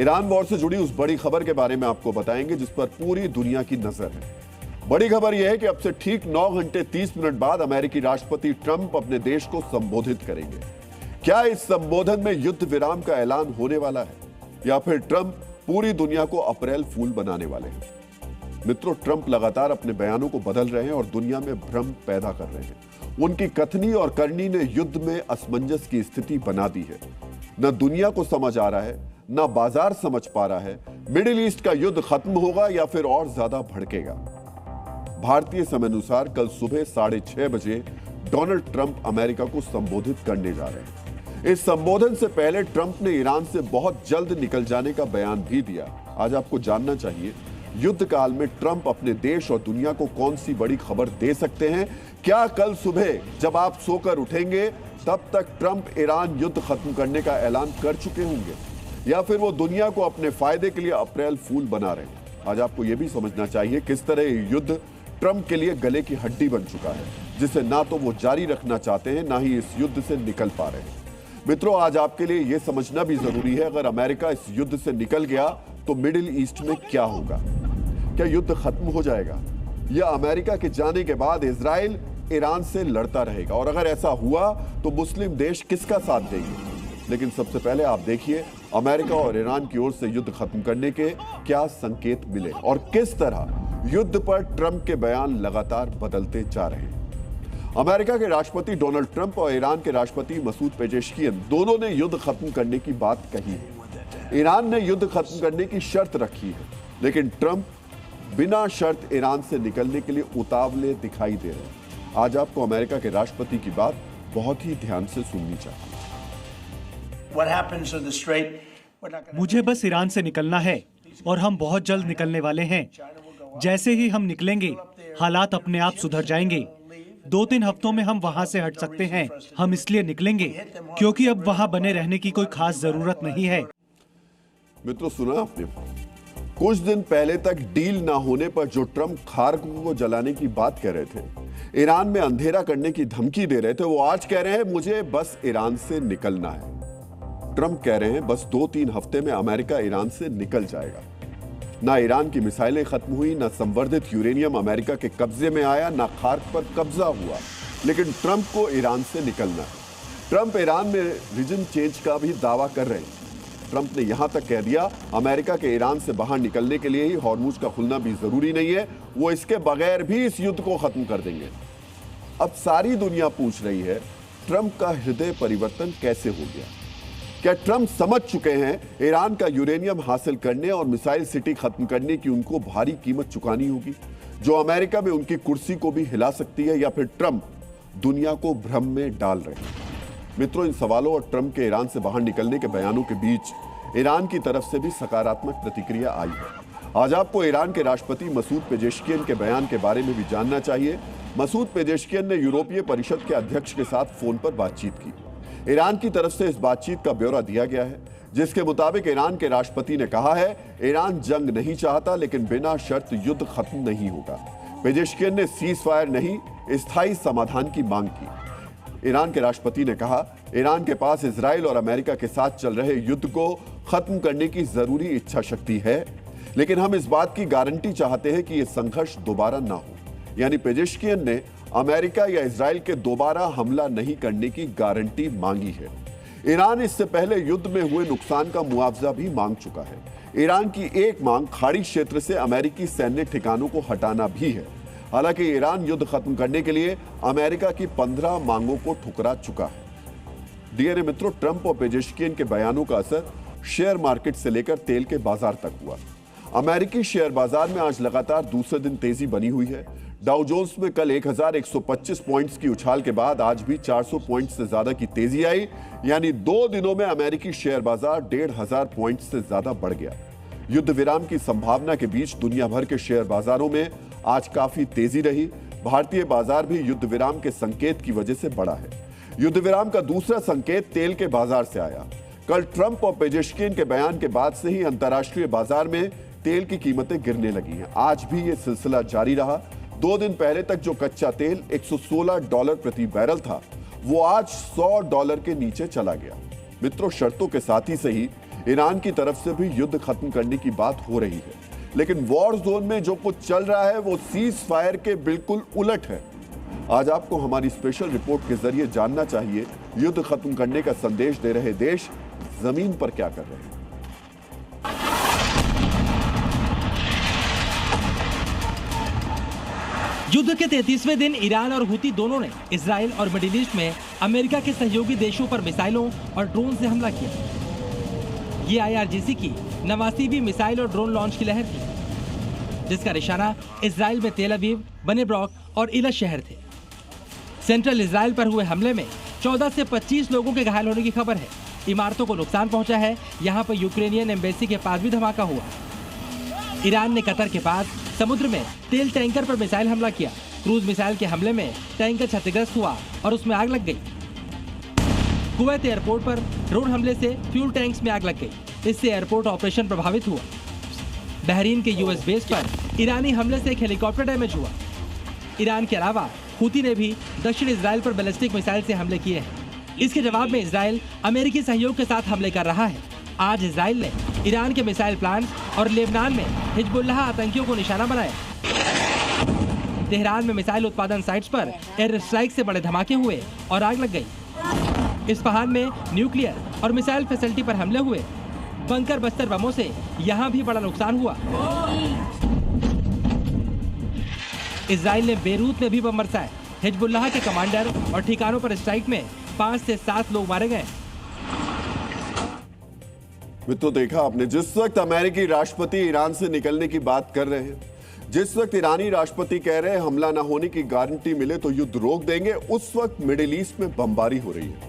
Iran war से जुड़ी उस बड़ी खबर के बारे में आपको बताएंगे जिस पर पूरी दुनिया की नजर है। बड़ी खबर यह है कि अब से ठीक 9 घंटे 30 मिनट बाद अमेरिकी राष्ट्रपति ट्रंप अपने देश को संबोधित करेंगे। क्या इस संबोधन में युद्ध विराम का ऐलान होने वाला है या फिर ट्रंप पूरी दुनिया को अप्रैल फूल बनाने वाले हैं? मित्रों, ट्रंप लगातार अपने बयानों को बदल रहे हैं और दुनिया में भ्रम पैदा कर रहे हैं। उनकी कथनी और करनी ने युद्ध में असमंजस की स्थिति बना दी है। न दुनिया को समझ आ रहा है, न बाजार समझ पा रहा है मिडिल ईस्ट का युद्ध खत्म होगा या फिर और ज्यादा भड़केगा। भारतीय समय अनुसार कल सुबह 6:30 बजे डोनाल्ड ट्रंप अमेरिका को संबोधित करने जा रहे हैं। इस संबोधन से पहले ट्रंप ने ईरान से बहुत जल्द निकल जाने का बयान भी दिया। आज आपको जानना चाहिए युद्ध काल में ट्रंप अपने देश और दुनिया को कौन सी बड़ी खबर दे सकते हैं। क्या कल सुबह जब आप सोकर उठेंगे तब तक ट्रंप ईरान युद्ध खत्म करने का ऐलान कर चुके होंगे या फिर वो दुनिया को अपने फायदे के लिए अप्रैल फूल बना रहे हैं? आज आपको यह भी समझना चाहिए किस तरह ये युद्ध ट्रंप के लिए गले की हड्डी बन चुका है, जिसे ना तो वो जारी रखना चाहते हैं ना ही इस युद्ध से निकल पा रहे हैं। मित्रों, आज आपके लिए यह समझना भी जरूरी है अगर अमेरिका इस युद्ध से निकल गया तो मिडिल ईस्ट में क्या होगा। क्या युद्ध खत्म हो जाएगा या अमेरिका के जाने के बाद इजराइल ईरान से लड़ता रहेगा? और अगर ऐसा हुआ तो मुस्लिम देश किसका साथ देंगे? लेकिन सबसे पहले आप देखिए अमेरिका और ईरान की ओर से युद्ध खत्म करने के क्या संकेत मिले और किस तरह युद्ध पर ट्रंप के बयान लगातार बदलते जा रहे हैं। अमेरिका के राष्ट्रपति डोनाल्ड ट्रंप और ईरान के राष्ट्रपति मसूद पेजेश्कियन दोनों ने युद्ध खत्म करने की बात कही है। ईरान ने युद्ध खत्म करने की शर्त रखी है, लेकिन ट्रंप बिना शर्त ईरान से निकलने के लिए उतावले दिखाई दे रहे हैं। आज आपको अमेरिका के राष्ट्रपति की बात बहुत ही ध्यान से सुननी चाहिए। मुझे बस ईरान से निकलना है और हम बहुत जल्द निकलने वाले हैं। जैसे ही हम निकलेंगे हालात अपने आप सुधर जाएंगे। 2-3 हफ्तों में हम वहां से हट सकते हैं। हम इसलिए निकलेंगे क्योंकि अब वहां बने रहने की कोई खास जरूरत नहीं है। मित्रों, सुना आपने? कुछ दिन पहले तक डील ना होने पर जो ट्रंप खार्कोव को जलाने की बात कह रहे थे, ईरान में अंधेरा करने की धमकी दे रहे थे, वो आज कह रहे हैं मुझे बस ईरान से निकलना है। ट्रंप कह रहे हैं बस 2-3 हफ्ते में अमेरिका ईरान से निकल जाएगा। ना ईरान की मिसाइलें खत्म हुई, ना संवर्धित यूरेनियम अमेरिका के कब्जे में आया, ना खार्क पर कब्जा हुआ, लेकिन ट्रंप को ईरान से निकलना है। ट्रंप ईरान में रीजन चेंज का भी दावा कर रहे हैं। ट्रंप ने यहां तक कह दिया अमेरिका के ईरान से बाहर निकलने के लिए ही हॉर्मुज का खुलना भी जरूरी नहीं है, वो इसके बगैर भी इस युद्ध को खत्म कर देंगे। अब सारी दुनिया पूछ रही है ट्रंप का हृदय परिवर्तन कैसे हो गया? क्या ट्रंप समझ चुके हैं ईरान का यूरेनियम हासिल करने और मिसाइल सिटी खत्म करने की उनको भारी कीमत चुकानी होगी, जो अमेरिका में उनकी कुर्सी को भी हिला सकती है? या फिर ट्रंप दुनिया को भ्रम में डाल रहे हैं? मित्रों, इन सवालों और ट्रंप के ईरान से बाहर निकलने के बयानों के बीच ईरान की तरफ से भी सकारात्मक प्रतिक्रिया आई है। आज आपको ईरान के राष्ट्रपति मसूद पेजेश्कियन के बयान के बारे में भी जानना चाहिए। मसूद पेजेश्कियन ने यूरोपीय परिषद के अध्यक्ष के साथ फोन पर बातचीत की। ईरान की तरफ से इस बातचीत का ब्यौरा दिया गया है, जिसके मुताबिक ईरान के राष्ट्रपति ने कहा है ईरान जंग नहीं चाहता, लेकिन बिना शर्त युद्ध खत्म नहीं होगा। पेजेश्कियन ने सीज फायर नहीं, स्थायी समाधान की मांग की। ईरान के राष्ट्रपति ने कहा ईरान के पास इजराइल और अमेरिका के साथ चल रहे युद्ध को खत्म करने की जरूरी इच्छा शक्ति है, लेकिन हम इस बात की गारंटी चाहते हैं कि यह संघर्ष दोबारा ना हो। यानी पेजेश्कियन ने अमेरिका या इजराइल के दोबारा हमला नहीं करने की गारंटी मांगी है। ईरान इससे पहले युद्ध में हुए नुकसान का मुआवजा भी मांग चुका है। ईरान की एक मांग खाड़ी क्षेत्र से अमेरिकी सैन्य ठिकानों को हटाना भी है। हालांकि ईरान युद्ध खत्म करने के लिए अमेरिका की 15 मांगों को ठुकरा चुका है। डीएनए मित्रों, ट्रंप और पेजेश्कियन के बयानों का असर शेयर मार्केट से लेकर तेल के बाजार तक हुआ। अमेरिकी शेयर बाजार में आज लगातार दूसरे दिन तेजी बनी हुई है। डाउ जोन्स में कल 1125 पॉइंट्स की उछाल के बाद आज भी 400 पॉइंट्स से ज्यादा की तेजी आई, यानी 2 दिनों में अमेरिकी शेयर बाजार 1500 पॉइंट्स से ज्यादा बढ़ गया। युद्ध विराम की संभावना के बीच दुनिया भर के शेयर बाजारों में आज काफी तेजी रही। भारतीय बाजार भी युद्ध विराम के संकेत की वजह से बढ़ा है। युद्ध विराम का दूसरा संकेत तेल के बाजार से आया। कल ट्रंप और पेजेश्कियन के बयान के बाद से ही अंतर्राष्ट्रीय बाजार में तेल की कीमतें गिरने लगी हैं। आज भी यह सिलसिला जारी रहा। 2 दिन पहले तक जो कच्चा तेल $116 प्रति बैरल था, वो आज $100 के नीचे चला गया। मित्रों, शर्तों के साथ ही सही ईरान की तरफ से भी युद्ध खत्म करने की बात हो रही है, लेकिन वॉर जोन में जो कुछ चल रहा है वो सीज फायर के बिल्कुल उलट है। आज आपको हमारी स्पेशल रिपोर्ट के जरिए जानना चाहिए युद्ध खत्म करने का संदेश दे रहे देश जमीन पर क्या कर रहे हैं। युद्ध के 33वें दिन ईरान और हुती दोनों ने इजराइल और मिडिल ईस्ट में अमेरिका के सहयोगी देशों पर मिसाइलों और ड्रोन से हमला किया। ये IRGC की 89वीं मिसाइल और ड्रोन लॉन्च की लहर थी, जिसका निशाना इजराइल में तेल अवीव, बने ब्रॉक और इलत शहर थे। सेंट्रल इजराइल पर हुए हमले में 14 से 25 लोगों के घायल होने की खबर है। इमारतों को नुकसान पहुंचा है। यहाँ पर यूक्रेनियन एम्बेसी के पास भी धमाका हुआ। ईरान ने कतर के पास समुद्र में तेल टैंकर पर मिसाइल हमला किया। क्रूज मिसाइल के हमले में टैंकर क्षतिग्रस्त हुआ और उसमें आग लग गई। कुवैत एयरपोर्ट पर ड्रोन हमले से फ्यूल टैंक्स में आग लग गई। इससे एयरपोर्ट ऑपरेशन प्रभावित हुआ। बहरीन के US बेस पर ईरानी हमले से एक हेलीकॉप्टर डैमेज हुआ। ईरान के अलावा हुती ने भी दक्षिण इजराइल पर बैलिस्टिक मिसाइल से हमले किए हैं। इसके जवाब में इजराइल अमेरिकी सहयोग के साथ हमले कर रहा है। आज इजराइल ने ईरान के मिसाइल प्लांट और लेबनान में हिजबुल्लाह आतंकियों को निशाना बनाया। तेहरान में मिसाइल उत्पादन साइट्स पर एयर स्ट्राइक से बड़े धमाके हुए और आग लग गई। इस्फहान में न्यूक्लियर और मिसाइल फैसिलिटी पर हमले हुए। बंकर बस्तर बमों से यहाँ भी बड़ा नुकसान हुआ। इजराइल ने बेरूत में भी बम बरसाए। हिजबुल्लाह के कमांडर और ठिकानों पर स्ट्राइक में 5 से 7 लोग मारे गए। मित्रों, देखा आपने, जिस वक्त अमेरिकी राष्ट्रपति ईरान से निकलने की बात कर रहे हैं, जिस वक्त ईरानी राष्ट्रपति कह रहे हैं हमला ना होने की गारंटी मिले तो युद्ध रोक देंगे, उस वक्त मिडिल ईस्ट में बमबारी हो रही है।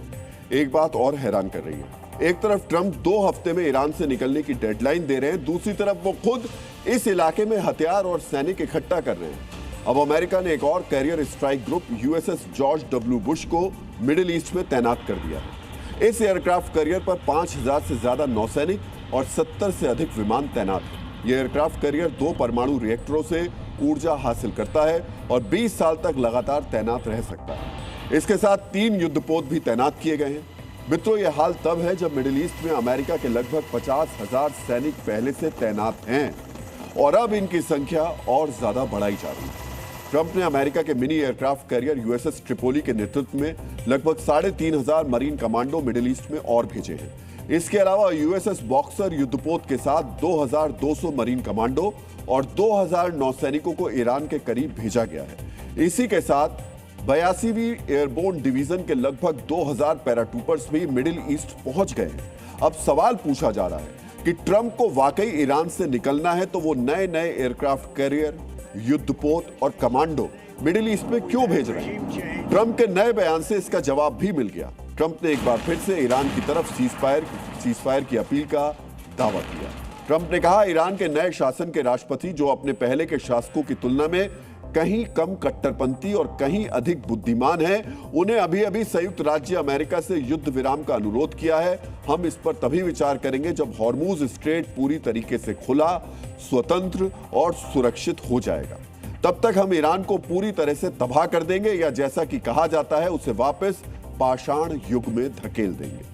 एक बात और हैरान कर रही है, एक तरफ ट्रंप 2 हफ्ते में ईरान से निकलने की डेडलाइन दे रहे हैं, दूसरी तरफ वो खुद इस इलाके में हथियार और सैनिक इकट्ठा कर रहे हैं। अब अमेरिका ने एक और carrier strike group USS George W Bush को मिडिल ईस्ट में तैनात कर दिया है। इस एयरक्राफ्ट कैरियर पर 5000 से ज्यादा नौसैनिक और 70 से अधिक विमान तैनात हैं। यह एयरक्राफ्ट कैरियर 2 परमाणु रिएक्टरों से ऊर्जा हासिल करता है और 20 साल तक लगातार तैनात रह सकता है। इसके साथ 3 युद्धपोत भी तैनात किए गए हैं। मित्रों, यह हाल तब है जब मिडिल ईस्ट में अमेरिका के लगभग 50,000 सैनिक पहले से तैनात हैं और अब इनकी संख्या और ज्यादा बढ़ाई जा रही है। ट्रंप ने अमेरिका के mini aircraft carrier USS Tripoli के नेतृत्व में लगभग 3,500 मरीन कमांडो मिडिल ईस्ट में और भेजे हैं। इसके अलावा USS बॉक्सर युद्धपोत के साथ 2,200 मरीन कमांडो और 2,000 नौसैनिकों को ईरान के करीब भेजा गया है। इसी के साथ 82वीं एयरबोर्न डिवीजन के लगभग 2,000 पैराट्रूपर्स भी मिडिल ईस्ट पहुंच गए हैं। अब सवाल पूछा जा रहा है कि ट्रंप को वाकई ईरान से निकलना है तो वो नए नए एयरक्राफ्ट कैरियर, युद्धपोत और कमांडो मिडिल ईस्ट में क्यों भेज रहे हैं? ट्रंप के नए बयान से इसका जवाब भी मिल गया। ट्रंप ने एक बार फिर से ईरान की तरफ सीज फायर की अपील का दावा किया। ट्रंप ने कहा, ईरान के नए शासन के राष्ट्रपति, जो अपने पहले के शासकों की तुलना में कहीं कम कट्टरपंथी और कहीं अधिक बुद्धिमान है, उन्हें अभी अभी संयुक्त राज्य अमेरिका से युद्ध विराम का अनुरोध किया है। हम इस पर तभी विचार करेंगे जब हॉर्मुज स्ट्रेट पूरी तरीके से खुला, स्वतंत्र और सुरक्षित हो जाएगा। तब तक हम ईरान को पूरी तरह से तबाह कर देंगे या जैसा कि कहा जाता है उसे वापस पाषाण युग में धकेल देंगे।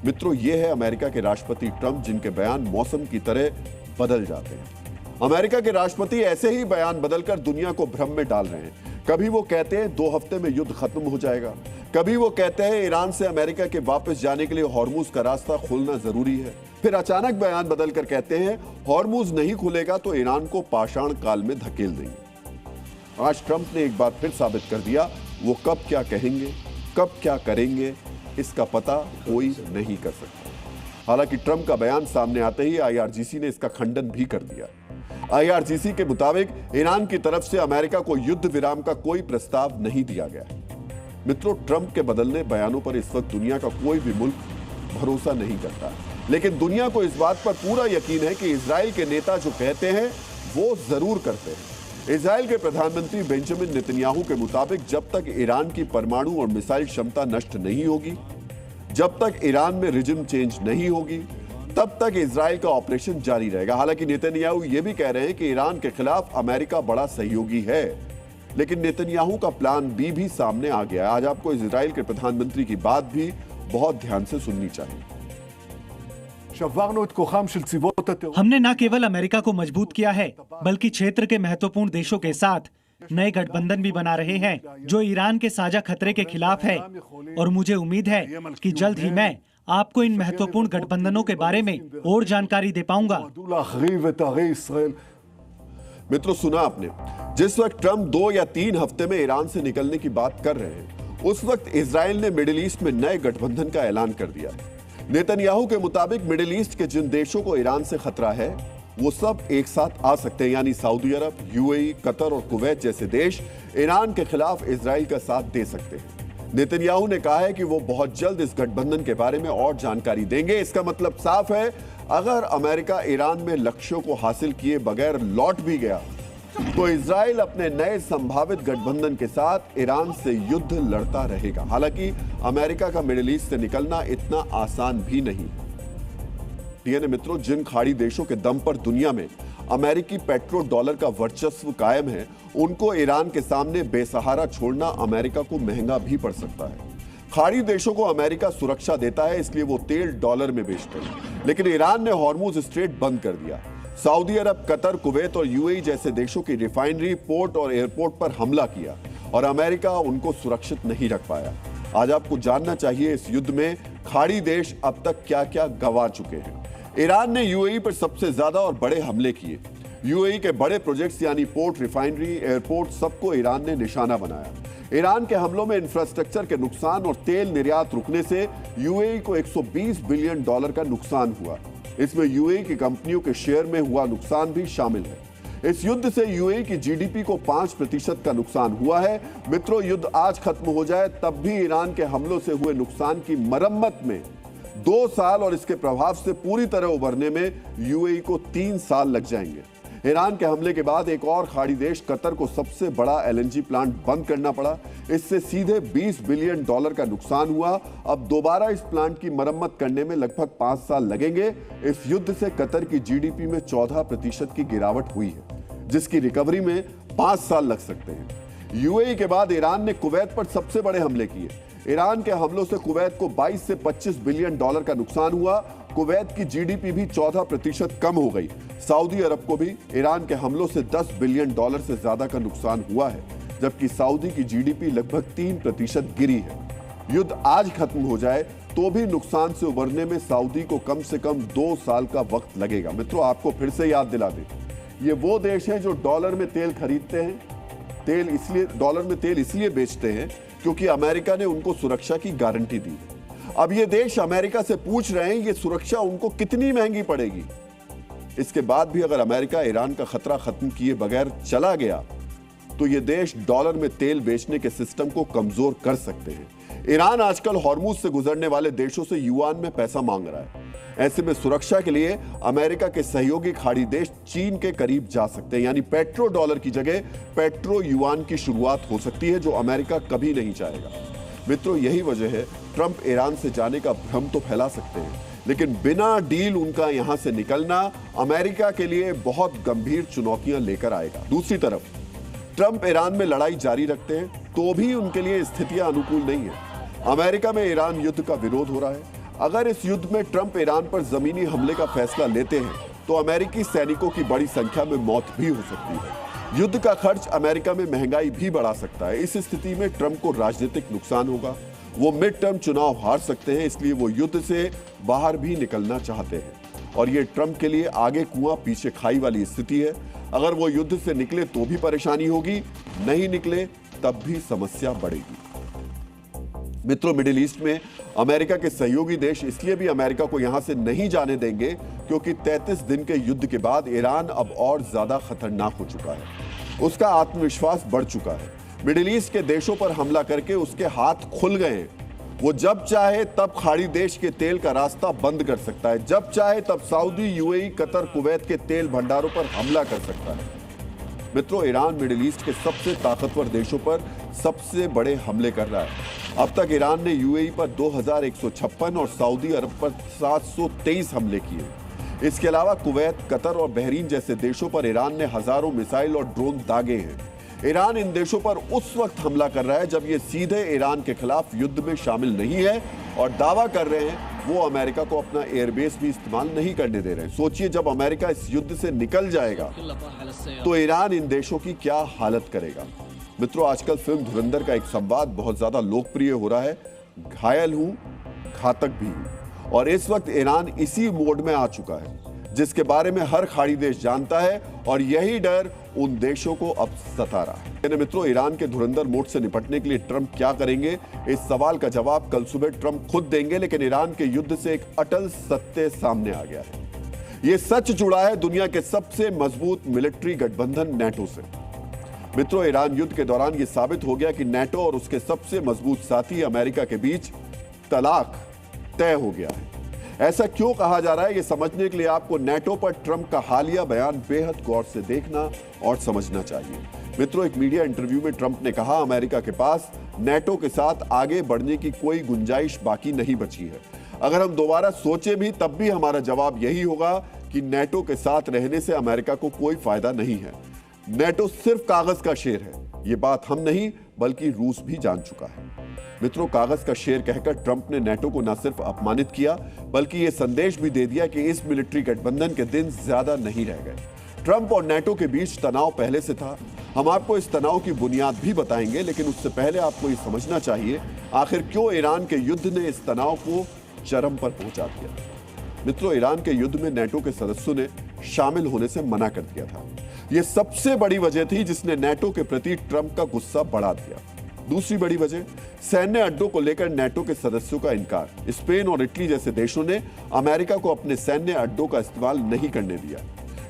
मित्रों, ये है अमेरिका के राष्ट्रपति ट्रंप, जिनके बयान मौसम की तरह बदल जाते हैं। अमेरिका के राष्ट्रपति ऐसे ही बयान बदलकर दुनिया को भ्रम में डाल रहे हैं। कभी वो कहते हैं 2 हफ्ते में युद्ध खत्म हो जाएगा, कभी वो कहते हैं ईरान से अमेरिका के वापस जाने के लिए हॉर्मुज का रास्ता खोलना जरूरी है, फिर अचानक बयान बदलकर कहते हैं हॉर्मुज नहीं खुलेगा तो ईरान को पाषाण काल में धकेल देंगे। आज ट्रंप ने एक बार फिर साबित कर दिया, वो कब क्या कहेंगे, कब क्या करेंगे, इसका पता कोई नहीं कर सकता। हालांकि ट्रंप का बयान सामने आते ही IRGC ने इसका खंडन भी कर दिया। IRGC के मुताबिक ईरान की तरफ से अमेरिका को युद्ध विराम का कोई प्रस्ताव नहीं दिया गया। मित्रों, ट्रंप के बदलने बयानों पर इस वक्त दुनिया का कोई भी मुल्क भरोसा नहीं करता, लेकिन दुनिया को इस बात पर पूरा यकीन है कि इजराइल के नेता जो कहते हैं वो जरूर करते हैं। इजराइल के प्रधानमंत्री बेंजामिन नेतन्याहू के मुताबिक जब तक ईरान की परमाणु और मिसाइल क्षमता नष्ट नहीं होगी, जब तक ईरान में रिजिम चेंज नहीं होगी, तब तक इजराइल का ऑपरेशन जारी रहेगा। हालांकि नेतन्याहू ये भी कह रहे हैं कि ईरान के खिलाफ अमेरिका बड़ा सहयोगी है, लेकिन नेतन्याहू का प्लान बी भी सामने आ गया। आज आपको इजराइल के प्रधानमंत्री की बात भी बहुत ध्यान से सुननी चाहिए। שברנו את כוחם של צבאות הטרור. हमने न केवल अमेरिका को मजबूत किया है, बल्कि क्षेत्र के महत्वपूर्ण देशों के साथ नए गठबंधन भी बना रहे हैं जो ईरान के साझा खतरे के खिलाफ है। और मुझे उम्मीद है कि जल्द ही मैं आपको इन महत्वपूर्ण गठबंधनों के बारे में और जानकारी दे पाऊंगा। נועדו להחריב את ערי ישראל. मित्रों, सुना आपने, जिस वक्त ट्रंप 2 या 3 हफ्ते में ईरान से निकलने की बात कर रहे हैं, उस वक्त इजराइल ने मिडिल ईस्ट में नए गठबंधन का ऐलान कर दिया। नेतन्याहू के मुताबिक मिडिल ईस्ट के जिन देशों को ईरान से खतरा है वो सब एक साथ आ सकते हैं, यानी सऊदी अरब, यूएई, कतर और कुवैत जैसे देश ईरान के खिलाफ इजराइल का साथ दे सकते हैं। नेतन्याहू ने कहा है कि वो बहुत जल्द इस गठबंधन के बारे में और जानकारी देंगे। इसका मतलब साफ है, अगर अमेरिका ईरान में लक्ष्यों को हासिल किए बगैर लौट भी गया तो इजराइल अपने नए संभावित गठबंधन के साथ ईरान से युद्ध लड़ता रहेगा। हालांकि अमेरिका का मिडिल ईस्ट से निकलना इतना आसान भी नहीं। डीएनए मित्रों, जिन खाड़ी देशों के दम पर दुनिया में अमेरिकी पेट्रो डॉलर का वर्चस्व कायम है, उनको ईरान के सामने बेसहारा छोड़ना अमेरिका को महंगा भी पड़ सकता है। खाड़ी देशों को अमेरिका सुरक्षा देता है, इसलिए वो तेल डॉलर में बेचते हैं, लेकिन ईरान ने हॉर्मुज स्ट्रेट बंद कर दिया। सऊदी अरब, कतर, कुवैत और यूएई जैसे देशों की रिफाइनरी, पोर्ट और एयरपोर्ट पर हमला किया और अमेरिका उनको सुरक्षित नहीं रख पाया। आज आपको जानना चाहिए इस युद्ध में खाड़ी देश अब तक क्या क्या गंवा चुके हैं। ईरान ने यूएई पर सबसे ज्यादा और बड़े हमले किए। यूएई के बड़े प्रोजेक्ट्स यानी पोर्ट, रिफाइनरी, एयरपोर्ट सबको ईरान ने निशाना बनाया। ईरान के हमलों में इंफ्रास्ट्रक्चर के नुकसान और तेल निर्यात रुकने से यूएई को $120 बिलियन का नुकसान हुआ। इसमें यूएई की कंपनियों के शेयर में हुआ नुकसान भी शामिल है। इस युद्ध से यूएई की जीडीपी को 5% का नुकसान हुआ है। मित्रों, युद्ध आज खत्म हो जाए तब भी ईरान के हमलों से हुए नुकसान की मरम्मत में 2 साल और इसके प्रभाव से पूरी तरह उबरने में यूएई को 3 साल लग जाएंगे। ईरान के हमले के बाद एक और खाड़ी देश कतर को सबसे बड़ा एलएनजी प्लांट बंद करना पड़ा। इससे सीधे $20 बिलियन का नुकसान हुआ। अब दोबारा इस प्लांट की मरम्मत करने में लगभग 5 साल लगेंगे। इस युद्ध से कतर की जीडीपी में 14% की गिरावट हुई है, जिसकी रिकवरी में 5 साल लग सकते हैं। यूएई के बाद ईरान ने कुवैत पर सबसे बड़े हमले किए। ईरान के हमलों से कुवैत को 22 से $25 बिलियन का नुकसान हुआ। कुवैत की जीडीपी भी 14% कम हो गई। सऊदी अरब को भी ईरान के हमलों से $10 बिलियन से ज्यादा का नुकसान हुआ है, जबकि सऊदी की जीडीपी लगभग 3% गिरी है। युद्ध आज खत्म हो जाए तो भी नुकसान से उबरने में सऊदी को कम से कम 2 साल का वक्त लगेगा। मित्रों, आपको फिर से याद दिला दें, ये वो देश हैं जो डॉलर में तेल खरीदते हैं। डॉलर में तेल इसलिए बेचते हैं क्योंकि अमेरिका ने उनको सुरक्षा की गारंटी दी। अब ये देश अमेरिका से पूछ रहे हैं ये सुरक्षा उनको कितनी महंगी पड़ेगी। इसके बाद भी अगर अमेरिका ईरान का खतरा खत्म किए बगैर चला गया तो ये देश डॉलर में तेल बेचने के सिस्टम को कमजोर कर सकते हैं। ईरान आजकल हॉर्मुज से गुजरने वाले देशों से युआन में पैसा मांग रहा है। ऐसे में सुरक्षा के लिए अमेरिका के सहयोगी खाड़ी देश चीन के करीब जा सकते हैं, यानी पेट्रो डॉलर की जगह पेट्रो युआन की शुरुआत हो सकती है, जो अमेरिका कभी नहीं चाहेगा। मित्रों, यही वजह है ट्रंप ईरान से जाने का भ्रम तो फैला सकते हैं, लेकिन बिना डील उनका यहां से निकलना अमेरिका के लिए बहुत गंभीर चुनौतियां लेकर आएगा। दूसरी तरफ ट्रंप ईरान में लड़ाई जारी रखते हैं तो भी उनके लिए स्थितियां अनुकूल नहीं है। अमेरिका में ईरान युद्ध का विरोध हो रहा है। अगर इस युद्ध में ट्रंप ईरान पर जमीनी हमले का फैसला लेते हैं तो अमेरिकी सैनिकों की बड़ी संख्या में मौत भी हो सकती है। युद्ध का खर्च अमेरिका में महंगाई भी बढ़ा सकता है। इस स्थिति में ट्रंप को राजनीतिक नुकसान होगा। वो मिड टर्म चुनाव हार सकते हैं, इसलिए वो युद्ध से बाहर भी निकलना चाहते हैं। और ये ट्रंप के लिए आगे कुआं पीछे खाई वाली स्थिति है। अगर वो युद्ध से निकले तो भी परेशानी होगी, नहीं निकले तब भी समस्या बढ़ेगी। मित्रों, मिडिल ईस्ट में अमेरिका के सहयोगी देश इसलिए भी अमेरिका को यहां से नहीं जाने देंगे क्योंकि 33 दिन के युद्ध के बाद ईरान अब और ज्यादा खतरनाक हो चुका है। उसका आत्मविश्वास बढ़ चुका है। मिडिल ईस्ट के देशों पर हमला करके उसके हाथ खुल गए हैं। वो जब चाहे तब खाड़ी देश के तेल का रास्ता बंद कर सकता है। जब चाहे तब सऊदी, यूएई, कतर, कुवैत के तेल भंडारों पर हमला कर सकता है। मित्रों, ईरान मिडिल ईस्ट के सबसे ताकतवर देशों पर सबसे बड़े हमले कर रहा है। अब तक ईरान ने यूएई पर 2156 और सऊदी अरब पर 723 हमले किए। इसके अलावा कुवैत, कतर और बहरीन जैसे देशों पर ईरान ने हजारों मिसाइल और ड्रोन दागे हैं। ईरान इन देशों पर उस वक्त हमला कर रहा है जब ये सीधे ईरान के खिलाफ युद्ध में शामिल नहीं है और दावा कर रहे हैं वो अमेरिका को अपना एयरबेस भी इस्तेमाल नहीं करने दे रहे हैं। सोचिए, जब अमेरिका इस युद्ध से निकल जाएगा तो ईरान इन देशों की क्या हालत करेगा। मित्रों, आजकल फिल्म धुरंधर का एक संवाद बहुत ज्यादा लोकप्रिय हो रहा है, घायल हूं, घातक भी हूं। और इस वक्त ईरान इसी मोड में आ चुका है जिसके बारे में हर खाड़ी देश जानता है और यही डर उन देशों को अब सता रहा है। मित्रों, ईरान के धुरंधर मोड से निपटने के लिए ट्रंप क्या करेंगे, इस सवाल का जवाब कल सुबह ट्रंप खुद देंगे। लेकिन ईरान के युद्ध से एक अटल सत्य सामने आ गया है। यह सच जुड़ा है दुनिया के सबसे मजबूत मिलिट्री गठबंधन नेटो से। मित्रों, ईरान युद्ध के दौरान यह साबित हो गया कि नेटो और उसके सबसे मजबूत साथी अमेरिका के बीच तलाक तय हो गया है। ऐसा क्यों कहा जा रहा है, यह समझने के लिए आपको नेटो पर ट्रंप का हालिया बयान बेहद गौर से देखना और समझना चाहिए। मित्रों, एक मीडिया इंटरव्यू में ट्रंप ने कहा, अमेरिका के पास नेटो के साथ आगे बढ़ने की कोई गुंजाइश बाकी नहीं बची है। अगर हम दोबारा सोचें भी तब भी हमारा जवाब यही होगा कि नेटो के साथ रहने से अमेरिका को कोई फायदा नहीं है। नेटो सिर्फ कागज का शेर है। यह बात हम नहीं बल्कि रूस भी जान चुका है। मित्रों, कागज का शेर कहकर ट्रंप ने नेटो को न सिर्फ अपमानित किया बल्कि यह संदेश भी दे दिया कि इस मिलिट्री गठबंधन के दिन ज्यादा नहीं रह गए। ट्रंप और नेटो के बीच तनाव पहले से था। हम आपको इस तनाव की बुनियाद भी बताएंगे, लेकिन उससे पहले आपको यह समझना चाहिए आखिर क्यों ईरान के युद्ध ने इस तनाव को चरम पर पहुंचा दिया। मित्रों, ईरान के युद्ध में नेटो के सदस्यों ने शामिल होने से मना कर दिया था। यह सबसे बड़ी वजह थी जिसने नेटो के प्रति ट्रंप का गुस्सा बढ़ा दिया। दूसरी बड़ी वजह, सैन्य अड्डों को लेकर नेटो के सदस्यों का इनकार। स्पेन और इटली जैसे देशों ने अमेरिका को अपने सैन्य अड्डों का इस्तेमाल नहीं करने दिया।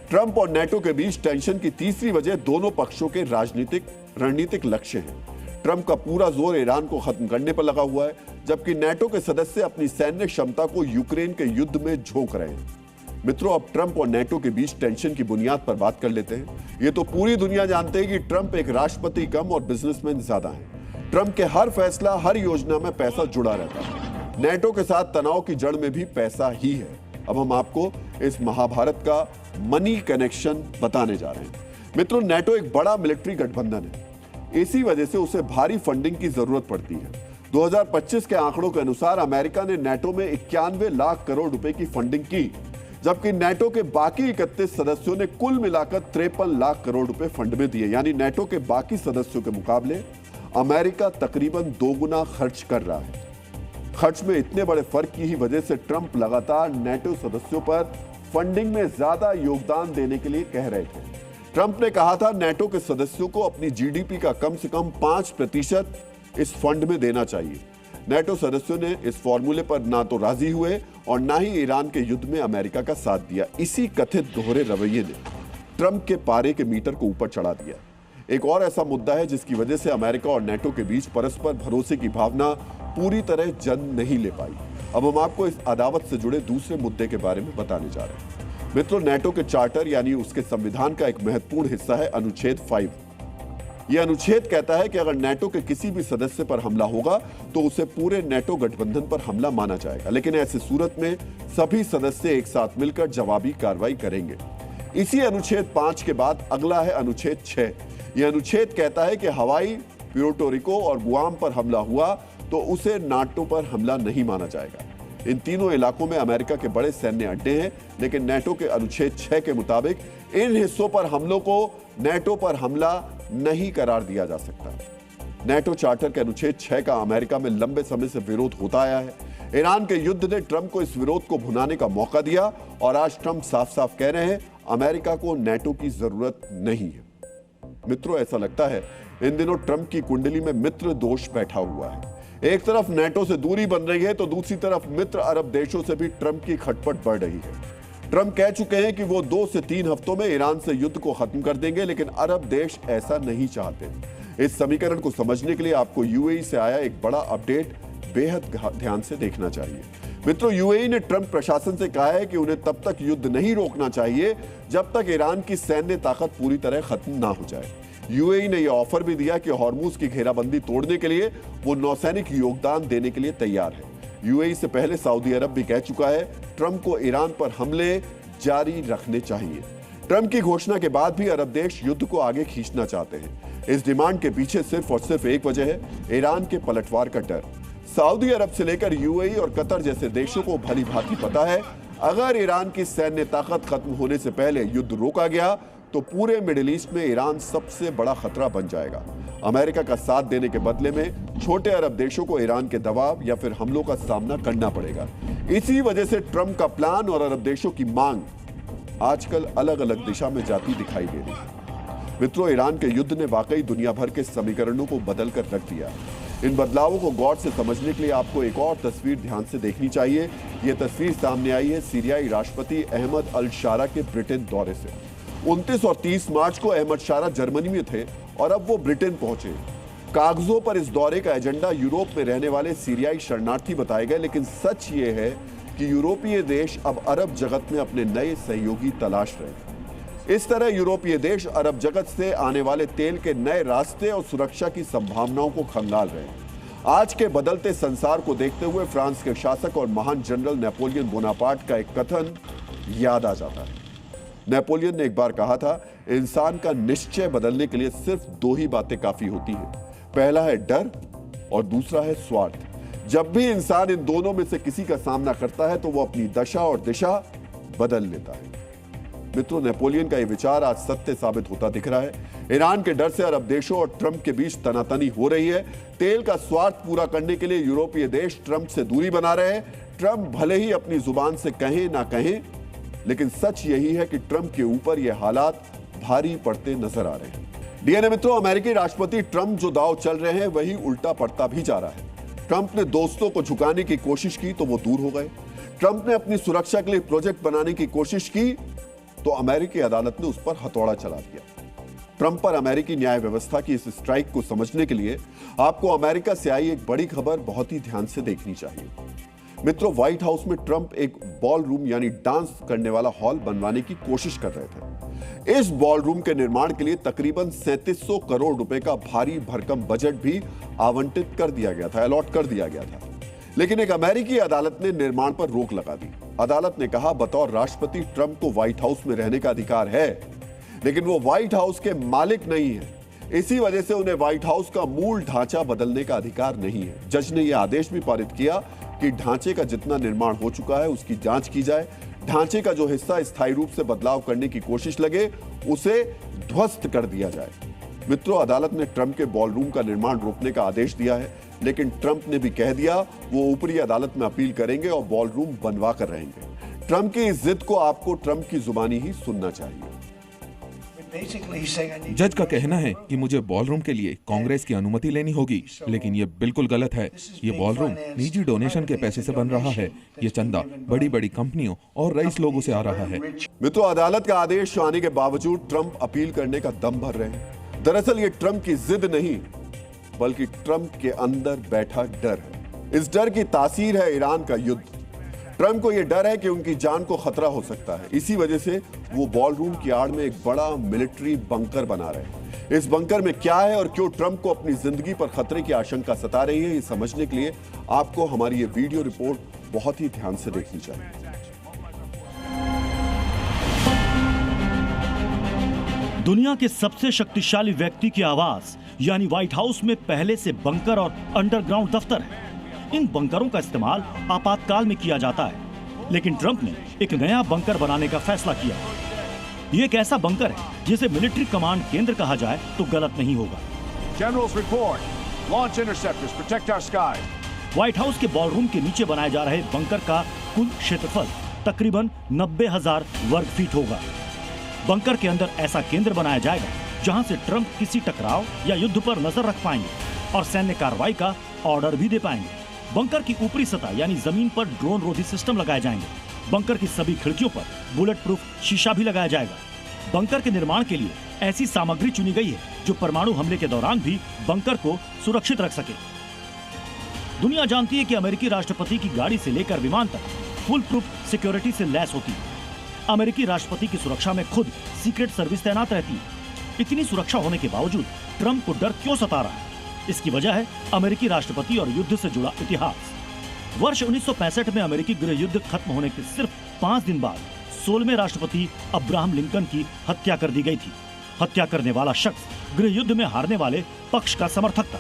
ट्रंप और नेटो के बीच टेंशन की तीसरी वजह दोनों पक्षों के रणनीतिक लक्ष्य हैं। ट्रंप का पूरा जोर ईरान को खत्म करने पर लगा हुआ है, जबकि नेटो के सदस्य अपनी सैन्य क्षमता को यूक्रेन के युद्ध में झोंक रहे हैं। मित्रों, अब ट्रंप और नेटो के बीच टेंशन की बुनियाद पर बात कर लेते हैं। ये तो पूरी दुनिया जानते हैं कि ट्रंप एक राष्ट्रपति कम और बिजनेसमैन ज्यादा है। ट्रंप के हर फैसला, हर योजना में पैसा जुड़ा रहता है। नेटो के साथ तनाव की जड़ में भी पैसा ही है। अब हम आपको इस महाभारत का मनी कनेक्शन बताने जा रहे हैं। मित्रों, नेटो एक बड़ा मिलिट्री गठबंधन है। इसी वजह से उसे भारी फंडिंग की जरूरत पड़ती है। 2025 के आंकड़ों के अनुसार अमेरिका ने नेटो में 91 लाख करोड़ रुपए की फंडिंग की, जबकि नेटो के बाकी 31 सदस्यों ने कुल मिलाकर 53 लाख करोड़ रुपए फंड में दिए। यानी नेटो के बाकी सदस्यों के मुकाबले अमेरिका तकरीबन 2 गुना खर्च कर रहा है। खर्च में इतने बड़े फर्क की ही वजह से ट्रंप लगातार नेटो सदस्यों पर फंडिंग में ज्यादा योगदान देने के लिए कह रहे थे। ट्रंप ने कहा था नेटो के सदस्यों को अपनी जीडीपी का कम से कम 5% इस फंड में देना चाहिए। नेटो सदस्यों ने इस फॉर्मूले पर ना तो राजी हुए और ना ही ईरान के युद्ध में अमेरिका का साथ दिया। इसी कथित दोहरे रवैये ने ट्रंप के पारे के मीटर को ऊपर चढ़ा दिया। एक और ऐसा मुद्दा है जिसकी वजह से अमेरिका और नेटो के बीच परस्पर भरोसे की भावना पूरी तरह जन्म नहीं ले पाई। अब हम आपको इस अदावत से जुड़े दूसरे मुद्दे के बारे में बताने जा रहे हैं। मित्रों, नेटो के चार्टर यानी उसके संविधान का एक महत्वपूर्ण हिस्सा है अनुच्छेद 5। यह अनुच्छेद कहता है कि अगर नेटो के किसी भी सदस्य पर हमला होगा तो उसे पूरे नेटो गठबंधन पर हमला माना जाएगा, लेकिन ऐसी सूरत में सभी सदस्य एक साथ मिलकर जवाबी कार्रवाई करेंगे। इसी अनुच्छेद 5 के बाद अगला है अनुच्छेद 6। यह अनुच्छेद कहता है कि हवाई, प्यूर्टो रिको और गुआम पर हमला हुआ तो उसे नाटो पर हमला नहीं माना जाएगा। इन तीनों इलाकों में अमेरिका के बड़े सैन्य अड्डे हैं, लेकिन नेटो के अनुच्छेद 6 के मुताबिक इन हिस्सों पर हमलों को नेटो पर हमला नहीं करार दिया जा सकता। नेटो चार्टर के अनुच्छेद 6 का अमेरिका में लंबे समय से विरोध होता आया है। ईरान के युद्ध ने ट्रंप को इस विरोध को भुनाने का मौका दिया और आज ट्रंप साफ साफ कह रहे हैं अमेरिका को नेटो की जरूरत नहीं है। मित्रों, ऐसा लगता है इन दिनों ट्रंप की कुंडली में मित्र दोष बैठा हुआ है। एक तरफ नेटो से दूरी बन रही है तो दूसरी तरफ मित्र अरब देशों से भी ट्रंप की खटपट बढ़ रही है। ट्रंप कह चुके हैं कि वो 2 से 3 हफ्तों में ईरान से युद्ध को खत्म कर देंगे, लेकिन अरब देश ऐसा नहीं चाहते। इस समीकरण को समझने के लिए आपको यूएई से आया एक बड़ा अपडेट बेहद ध्यान से देखना चाहिए। मित्रों, यूएई ने ट्रंप प्रशासन से कहा है कि उन्हें तब तक युद्ध नहीं रोकना चाहिए जब तक ईरान की सैन्य ताकत पूरी तरह खत्म ना हो जाए। यूएई ने यह ऑफर भी दिया कि हॉर्मुज की घेराबंदी तोड़ने के लिए वो नौसैनिक योगदान देने के लिए तैयार है। यूएई से पहले सऊदी अरब भी कह चुका है ट्रंप को ईरान पर हमले जारी रखने चाहिए। ट्रंप की घोषणा के बाद भी अरब देश युद्ध को आगे खींचना चाहते हैं। इस डिमांड के पीछे सिर्फ और सिर्फ एक वजह है, ईरान के पलटवार का डर। सऊदी अरब से लेकर यूएई और कतर जैसे देशों को भली भांति पता है, अगर ईरान की सैन्य ताकत खत्म होने से पहले युद्ध रोका गया तो पूरे मिडिल ईस्ट में ईरान सबसे बड़ा खतरा बन जाएगा। अमेरिका का साथ देने के बदले में छोटे अरब देशों को ईरान के दबाव या फिर हमलों का सामना करना पड़ेगा। इसी वजह से ट्रंप का प्लान और अरब देशों की मांग आजकल अलग अलग दिशा में जाती दिखाई दे रही है। मित्रों, ईरान के युद्ध ने वाकई दुनिया भर के समीकरणों को बदल कर रख दिया। इन बदलावों को गौर से समझने के लिए आपको एक और तस्वीर ध्यान से देखनी चाहिए। यह तस्वीर सामने आई है सीरियाई राष्ट्रपति अहमद अल शारा के ब्रिटेन दौरे से। 29 और 30 मार्च को अहमद शारा जर्मनी में थे और अब वो ब्रिटेन पहुंचे। कागजों पर इस दौरे का एजेंडा यूरोप में रहने वाले सीरियाई शरणार्थी बताए गए, लेकिन सच ये है कि यूरोपीय देश अब अरब जगत में अपने नए सहयोगी तलाश रहे हैं। इस तरह यूरोपीय देश अरब जगत से आने वाले तेल के नए रास्ते और सुरक्षा की संभावनाओं को खंगाल रहे हैं। आज के बदलते संसार को देखते हुए फ्रांस के शासक और महान जनरल नेपोलियन बोनापार्ट का एक कथन याद आ जाता है। नेपोलियन ने एक बार कहा था, इंसान का निश्चय बदलने के लिए सिर्फ दो ही बातें काफी होती हैं, पहला है डर और दूसरा है स्वार्थ। जब भी इंसान इन दोनों में से किसी का सामना करता है तो वो अपनी दशा और दिशा बदल लेता है। मित्रों, नेपोलियन का यह विचार आज सत्य साबित होता दिख रहा है। ईरान के डर से अरब देशों और ट्रंप के बीच तनातनी हो रही है। तेल का स्वार्थ पूरा करने के लिए यूरोपीय देश ट्रंप से दूरी बना रहे हैं। ट्रंप भले ही अपनी जुबान से कहें ना कहें, लेकिन सच यही है कि ट्रंप के ऊपर ये हालात भारी पड़ते नजर आ रहे हैं। डीएनए मित्रों, अमेरिकी राष्ट्रपति ट्रंप जो दांव चल रहे हैं वही उल्टा पड़ता भी जा रहा है। ट्रंप ने दोस्तों को झुकाने की कोशिश की तो वो दूर हो गए। ट्रंप ने अपनी सुरक्षा के लिए प्रोजेक्ट बनाने की कोशिश की तो अमेरिकी अदालत ने उस पर हथौड़ा चला दिया। ट्रंप पर अमेरिकी न्याय व्यवस्था की इस स्ट्राइक को समझने के लिए आपको अमेरिका से आई एक बड़ी खबर बहुत ही ध्यान से देखनी चाहिए। मित्रों, व्हाइट हाउस में ट्रंप एक बॉल रूम यानी डांस करने वाला हॉल बनवाने की कोशिश कर रहे थे। इस बॉल रूम के निर्माण के लिए तकरीबन 3700 करोड़ रुपए का भारी भरकम बजट भी आवंटित कर दिया गया था, अलॉट कर दिया गया था। लेकिन एक अमेरिकी अदालत ने निर्माण पर रोक लगा दी। अदालत ने कहा, बतौर राष्ट्रपति ट्रंप को व्हाइट हाउस में रहने का अधिकार है, लेकिन वो व्हाइट हाउस के मालिक नहीं है। इसी वजह से उन्हें व्हाइट हाउस का मूल ढांचा बदलने का अधिकार नहीं है। जज ने यह आदेश भी पारित किया कि ढांचे का जितना निर्माण हो चुका है उसकी जांच की जाए। ढांचे का जो हिस्सा स्थायी रूप से बदलाव करने की कोशिश लगे उसे ध्वस्त कर दिया जाए। मित्रों, अदालत ने ट्रंप के बॉल रूम का निर्माण रोकने का आदेश दिया है, लेकिन ट्रंप ने भी कह दिया वो ऊपरी अदालत में अपील करेंगे और बॉल रूम बनवा कर रहेंगे। ट्रंप की इस जिद को आपको ट्रंप की जुबानी ही सुनना चाहिए। जज का कहना है कि मुझे बॉलरूम के लिए कांग्रेस की अनुमति लेनी होगी, लेकिन ये बिल्कुल गलत है। ये बॉलरूम निजी डोनेशन के पैसे से बन रहा है। ये चंदा बड़ी बड़ी कंपनियों और रईस लोगों से आ रहा है। मित्रों, अदालत का आदेश आने के बावजूद ट्रंप अपील करने का दम भर रहे हैं। दरअसल ये ट्रंप की जिद नहीं, बल्कि ट्रंप के अंदर बैठा डर है। इस डर की तासीर है ईरान का युद्ध। ट्रंप को यह डर है कि उनकी जान को खतरा हो सकता है। इसी वजह से वो बॉल रूम की आड़ में एक बड़ा मिलिट्री बंकर बना रहे हैं। इस बंकर में क्या है और क्यों ट्रंप को अपनी जिंदगी पर खतरे की आशंका सता रही है, ये समझने के लिए आपको हमारी ये वीडियो रिपोर्ट बहुत ही ध्यान से देखनी चाहिए। दुनिया के सबसे शक्तिशाली व्यक्ति की आवाज यानी व्हाइट हाउस में पहले से बंकर और अंडरग्राउंड दफ्तर है। इन बंकरों का इस्तेमाल आपातकाल में किया जाता है, लेकिन ट्रंप ने एक नया बंकर बनाने का फैसला किया। ये एक ऐसा बंकर है जिसे मिलिट्री कमांड केंद्र कहा जाए तो गलत नहीं होगा। General's report. Launch interceptors. Protect our skies. White house के बॉलरूम के नीचे बनाए जा रहे बंकर का कुल क्षेत्रफल तकरीबन 90,000 वर्ग फीट होगा। बंकर के अंदर ऐसा केंद्र बनाया जाएगा जहां से ट्रंप किसी टकराव या युद्ध पर नजर रख पाएंगे और सैन्य कार्रवाई का ऑर्डर भी दे पाएंगे। बंकर की ऊपरी सतह यानी जमीन पर ड्रोन रोधी सिस्टम लगाए जाएंगे। बंकर की सभी खिड़कियों पर बुलेट प्रूफ शीशा भी लगाया जाएगा। बंकर के निर्माण के लिए ऐसी सामग्री चुनी गई है जो परमाणु हमले के दौरान भी बंकर को सुरक्षित रख सके। दुनिया जानती है कि अमेरिकी राष्ट्रपति की गाड़ी से लेकर विमान तक फुल प्रूफ सिक्योरिटी से लैस होती है। अमेरिकी राष्ट्रपति की सुरक्षा में खुद सीक्रेट सर्विस तैनात रहती है। इतनी सुरक्षा होने के बावजूद ट्रंप को डर क्यों सता रहा है? इसकी वजह है अमेरिकी राष्ट्रपति और युद्ध से जुड़ा इतिहास। वर्ष 1965 में अमेरिकी गृह युद्ध खत्म होने के सिर्फ 5 दिन बाद 16वें राष्ट्रपति अब्राहम लिंकन की हत्या कर दी गई थी। हत्या करने वाला शख्स गृह युद्ध में हारने वाले पक्ष का समर्थक था।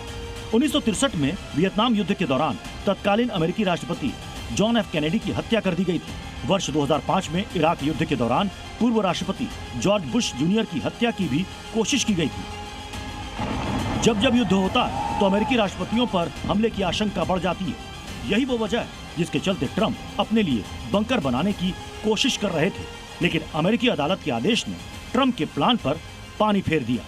1963 में वियतनाम युद्ध के दौरान तत्कालीन अमेरिकी राष्ट्रपति जॉन एफ कैनेडी की हत्या कर दी गई थी। वर्ष 2005 में इराक युद्ध के दौरान पूर्व राष्ट्रपति जॉर्ज बुश जूनियर की हत्या की भी कोशिश की गई थी। जब जब युद्ध होता है तो अमेरिकी राष्ट्रपतियों पर हमले की आशंका बढ़ जाती है। यही वो वजह है जिसके चलते ट्रंप अपने लिए बंकर बनाने की कोशिश कर रहे थे, लेकिन अमेरिकी अदालत के आदेश ने ट्रंप के प्लान पर पानी फेर दिया।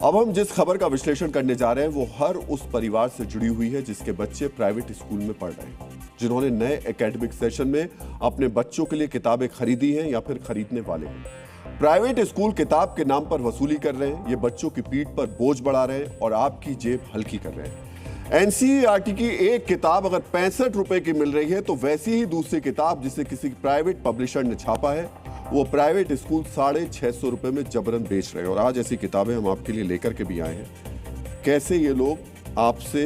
अब हम जिस खबर का विश्लेषण करने जा रहे हैं वो हर उस परिवार से जुड़ी हुई है जिसके बच्चे प्राइवेट स्कूल में पढ़ रहे हैं, जिन्होंने नए एकेडमिक सेशन में अपने बच्चों के लिए किताबें खरीदी हैं या फिर खरीदने वाले हैं। प्राइवेट स्कूल किताब के नाम पर वसूली कर रहे हैं, ये बच्चों की पीठ पर बोझ बढ़ा रहे हैं और आपकी जेब हल्की कर रहे हैं। एनसीईआरटी की एक किताब अगर 65 रुपए की मिल रही है तो वैसी ही दूसरी किताब जिसे किसी प्राइवेट पब्लिशर ने छापा है वो प्राइवेट स्कूल 650 रुपए में जबरन बेच रहे हैं। और आज ऐसी किताबें हम आपके लिए लेकर के भी आए हैं। कैसे ये लोग आपसे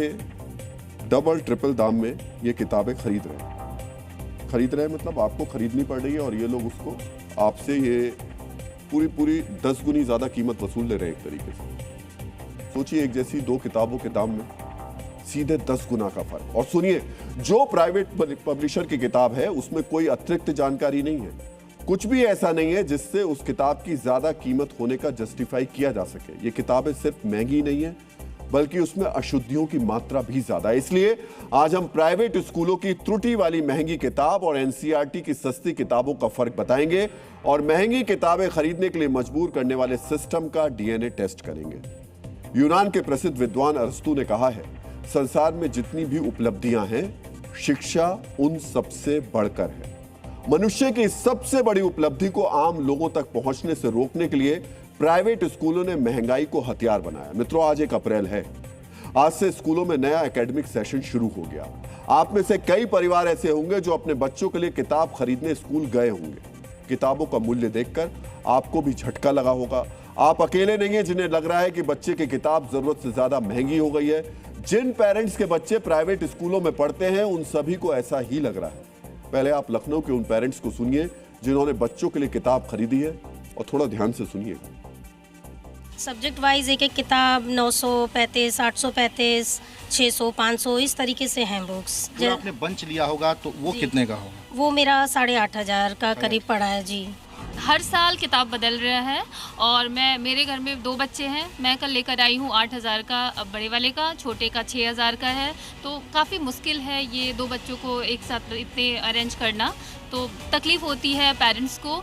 डबल ट्रिपल दाम में ये किताबें खरीद रहे हैं, मतलब आपको खरीदनी पड़ रही है और ये लोग उसको आपसे ये पूरी 10 गुनी ज्यादा कीमत वसूल ले रहे हैं एक तरीके से। सोचिए, एक जैसी दो किताबों के दाम में सीधे 10 गुना का फर्क। और सुनिए, जो प्राइवेट पब्लिशर की किताब है उसमें कोई अतिरिक्त जानकारी नहीं है, कुछ भी ऐसा नहीं है जिससे उस किताब की ज्यादा कीमत होने का जस्टिफाई किया जा सके। ये किताबें सिर्फ महंगी नहीं है बल्कि उसमें अशुद्धियों की मात्रा भी ज्यादा है। इसलिए आज हम प्राइवेट स्कूलों की त्रुटि वाली महंगी किताब और एनसीईआरटी की सस्ती किताबों का फर्क बताएंगे और महंगी किताबें खरीदने के लिए मजबूर करने वाले सिस्टम का डीएनए टेस्ट करेंगे। यूनान के प्रसिद्ध विद्वान अरस्तु ने कहा है, संसार में जितनी भी उपलब्धियां हैं, शिक्षा उन सबसे बढ़कर है। मनुष्य की सबसे बड़ी उपलब्धि को आम लोगों तक पहुंचने से रोकने के लिए प्राइवेट स्कूलों ने महंगाई को हथियार बनाया। मित्रों, आज 1 अप्रैल है। आज से स्कूलों में नया एकेडमिक सेशन शुरू हो गया। आप में से कई परिवार ऐसे होंगे जो अपने बच्चों के लिए किताब खरीदने स्कूल गए होंगे। किताबों का मूल्य देखकर आपको भी झटका लगा होगा। आप अकेले नहीं हैं जिन्हें लग रहा है कि बच्चे की किताब जरूरत से ज्यादा महंगी हो गई है। जिन पेरेंट्स के बच्चे प्राइवेट स्कूलों में पढ़ते हैं उन सभी को ऐसा ही लग रहा है। पहले आप लखनऊ के उन पेरेंट्स को सुनिए जिन्होंने बच्चों के लिए किताब खरीदी है और थोड़ा ध्यान से सुनिएगा। सब्जेक्ट वाइज एक किताब 935, 835, 600, 500 इस तरीके से हैं बुक्स। जो आपने बंच लिया होगा तो वो कितने का होगा? वो मेरा 8,500 का करीब पड़ा है जी। हर साल किताब बदल रहा है और मेरे घर में 2 बच्चे हैं। मैं कल लेकर आई हूँ 8,000 का, अब बड़े वाले का, छोटे का 6,000 का है। तो काफ़ी मुश्किल है ये 2 बच्चों को एक साथ इतने अरेंज करना, तो तकलीफ होती है पेरेंट्स को।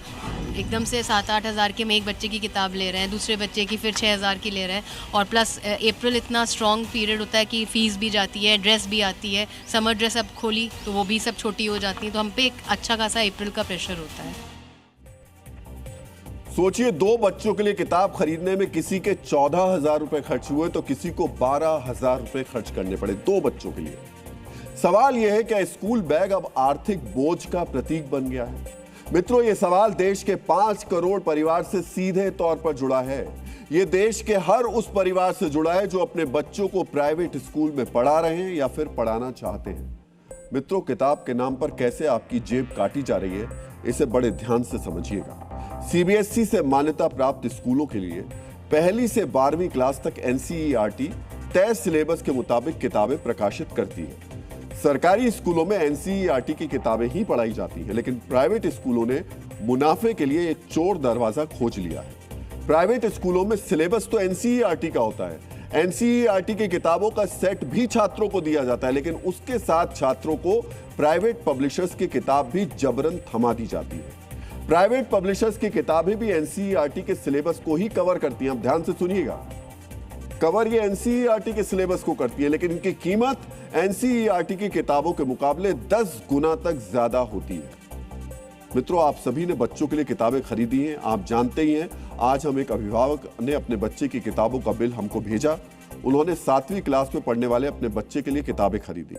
एकदम से 7-8 हज़ार के में एक बच्चे की किताब ले रहे हैं, दूसरे बच्चे की फिर 6,000 की ले रहे हैं। और प्लस अप्रैल इतना स्ट्रॉन्ग पीरियड होता है कि फ़ीस भी जाती है, ड्रेस भी आती है। समर ड्रेस अब खोली तो वो भी सब छोटी हो जाती है, तो हम पे एक अच्छा खासा अप्रैल का प्रेशर होता है। सोचिए, 2 बच्चों के लिए किताब खरीदने में किसी के 14,000 रुपए खर्च हुए तो किसी को 12,000 रुपए खर्च करने पड़े 2 बच्चों के लिए। सवाल यह है, क्या स्कूल बैग अब आर्थिक बोझ का प्रतीक बन गया है? मित्रों, यह सवाल देश के 5 करोड़ परिवार से सीधे तौर पर जुड़ा है। यह देश के हर उस परिवार से जुड़ा है जो अपने बच्चों को प्राइवेट स्कूल में पढ़ा रहे हैं या फिर पढ़ाना चाहते हैं। मित्रों, किताब के नाम पर कैसे आपकी जेब काटी जा रही है, इसे बड़े ध्यान से समझिएगा। सीबीएसई से मान्यता प्राप्त स्कूलों के लिए 1ली से 12वीं क्लास तक एनसीईआरटी तय सिलेबस के मुताबिक किताबें प्रकाशित करती है। सरकारी स्कूलों में एनसीईआरटी की किताबें ही पढ़ाई जाती हैं, लेकिन प्राइवेट स्कूलों ने मुनाफे के लिए एक चोर दरवाजा खोज लिया है। प्राइवेट स्कूलों में सिलेबस तो एनसीईआरटी का होता है, एनसीईआरटी की किताबों का सेट भी छात्रों को दिया जाता है, लेकिन उसके साथ छात्रों को प्राइवेट पब्लिशर्स की किताब भी जबरन थमा दी जाती है। प्राइवेट पब्लिशर्स की किताबें भी एनसीईआरटी के सिलेबस को ही कवर करती हैं। अब ध्यान से सुनिएगा, कवर ये एनसीईआरटी के सिलेबस को करती है, लेकिन इनकी कीमत एनसीईआरटी की किताबों के मुकाबले 10 गुना तक ज्यादा होती है। मित्रों, आप सभी ने बच्चों के लिए किताबें खरीदी हैं। आप जानते ही हैं, आज हम एक अभिभावक ने अपने बच्चे की किताबों का बिल हमको भेजा। उन्होंने 7वीं क्लास में पढ़ने वाले अपने बच्चे के लिए किताबें खरीदी।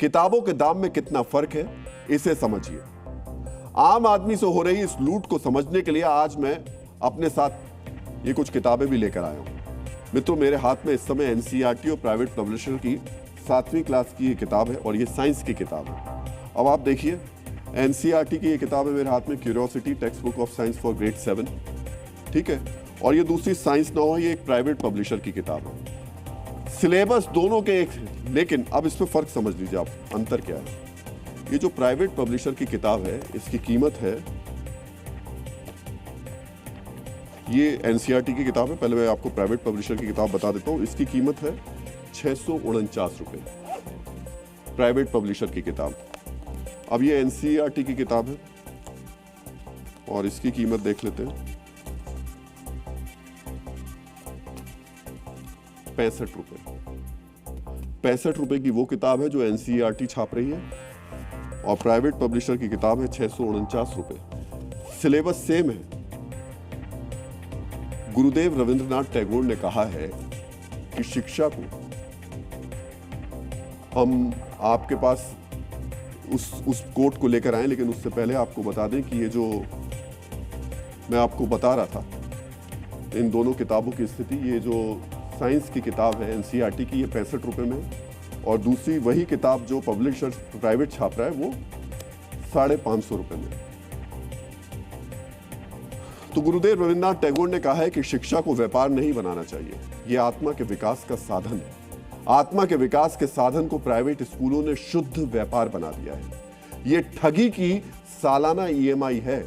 किताबों के दाम में कितना फर्क है, इसे समझिए। आम आदमी से हो रही इस लूट को समझने के लिए आज मैं अपने साथ ये कुछ किताबें भी लेकर आया हूं। मित्रों, मेरे हाथ में इस समय एनसीईआरटी और प्राइवेट पब्लिशर की 7वीं क्लास की ये किताब है और ये साइंस की किताब है। अब आप देखिए, एनसीईआरटी की ये किताब है मेरे हाथ में, curiosity text book of science for grade 7, ठीक है। और ये दूसरी साइंस नाउ है, ये एक प्राइवेट पब्लिशर की किताब है। सिलेबस दोनों के एक, लेकिन अब इसमें फर्क समझ लीजिए आप, अंतर क्या है। ये जो प्राइवेट पब्लिशर की किताब है, इसकी कीमत है, ये एनसीईआरटी की किताब है, पहले मैं आपको प्राइवेट पब्लिशर की किताब बता देता हूं। इसकी कीमत है 649 रुपए, प्राइवेट पब्लिशर की किताब। अब ये एनसीईआरटी की किताब है और इसकी कीमत देख लेते हैं, 65 रुपए। 65 रुपए की वो किताब है जो एनसीईआरटी छाप रही है और प्राइवेट पब्लिशर की किताब है 649 रुपए। सिलेबस सेम है। गुरुदेव रविंद्रनाथ टैगोर ने कहा है कि शिक्षा को हम आपके पास उस कोट को लेकर आए, लेकिन उससे पहले आपको बता दें कि ये जो मैं आपको बता रहा था, इन दोनों किताबों की स्थिति, ये जो साइंस की किताब है एनसीईआरटी की, ये 65 रुपए में, और दूसरी वही किताब जो पब्लिशर प्राइवेट छाप रहा है वो 550 रुपए में। तो गुरुदेव रविंद्रनाथ टैगोर ने कहा है कि शिक्षा को व्यापार नहीं बनाना चाहिए, ये आत्मा के विकास का साधन है। आत्मा के विकास के साधन को प्राइवेट स्कूलों ने शुद्ध व्यापार बना दिया है। ये ठगी की सालाना ईएमआई है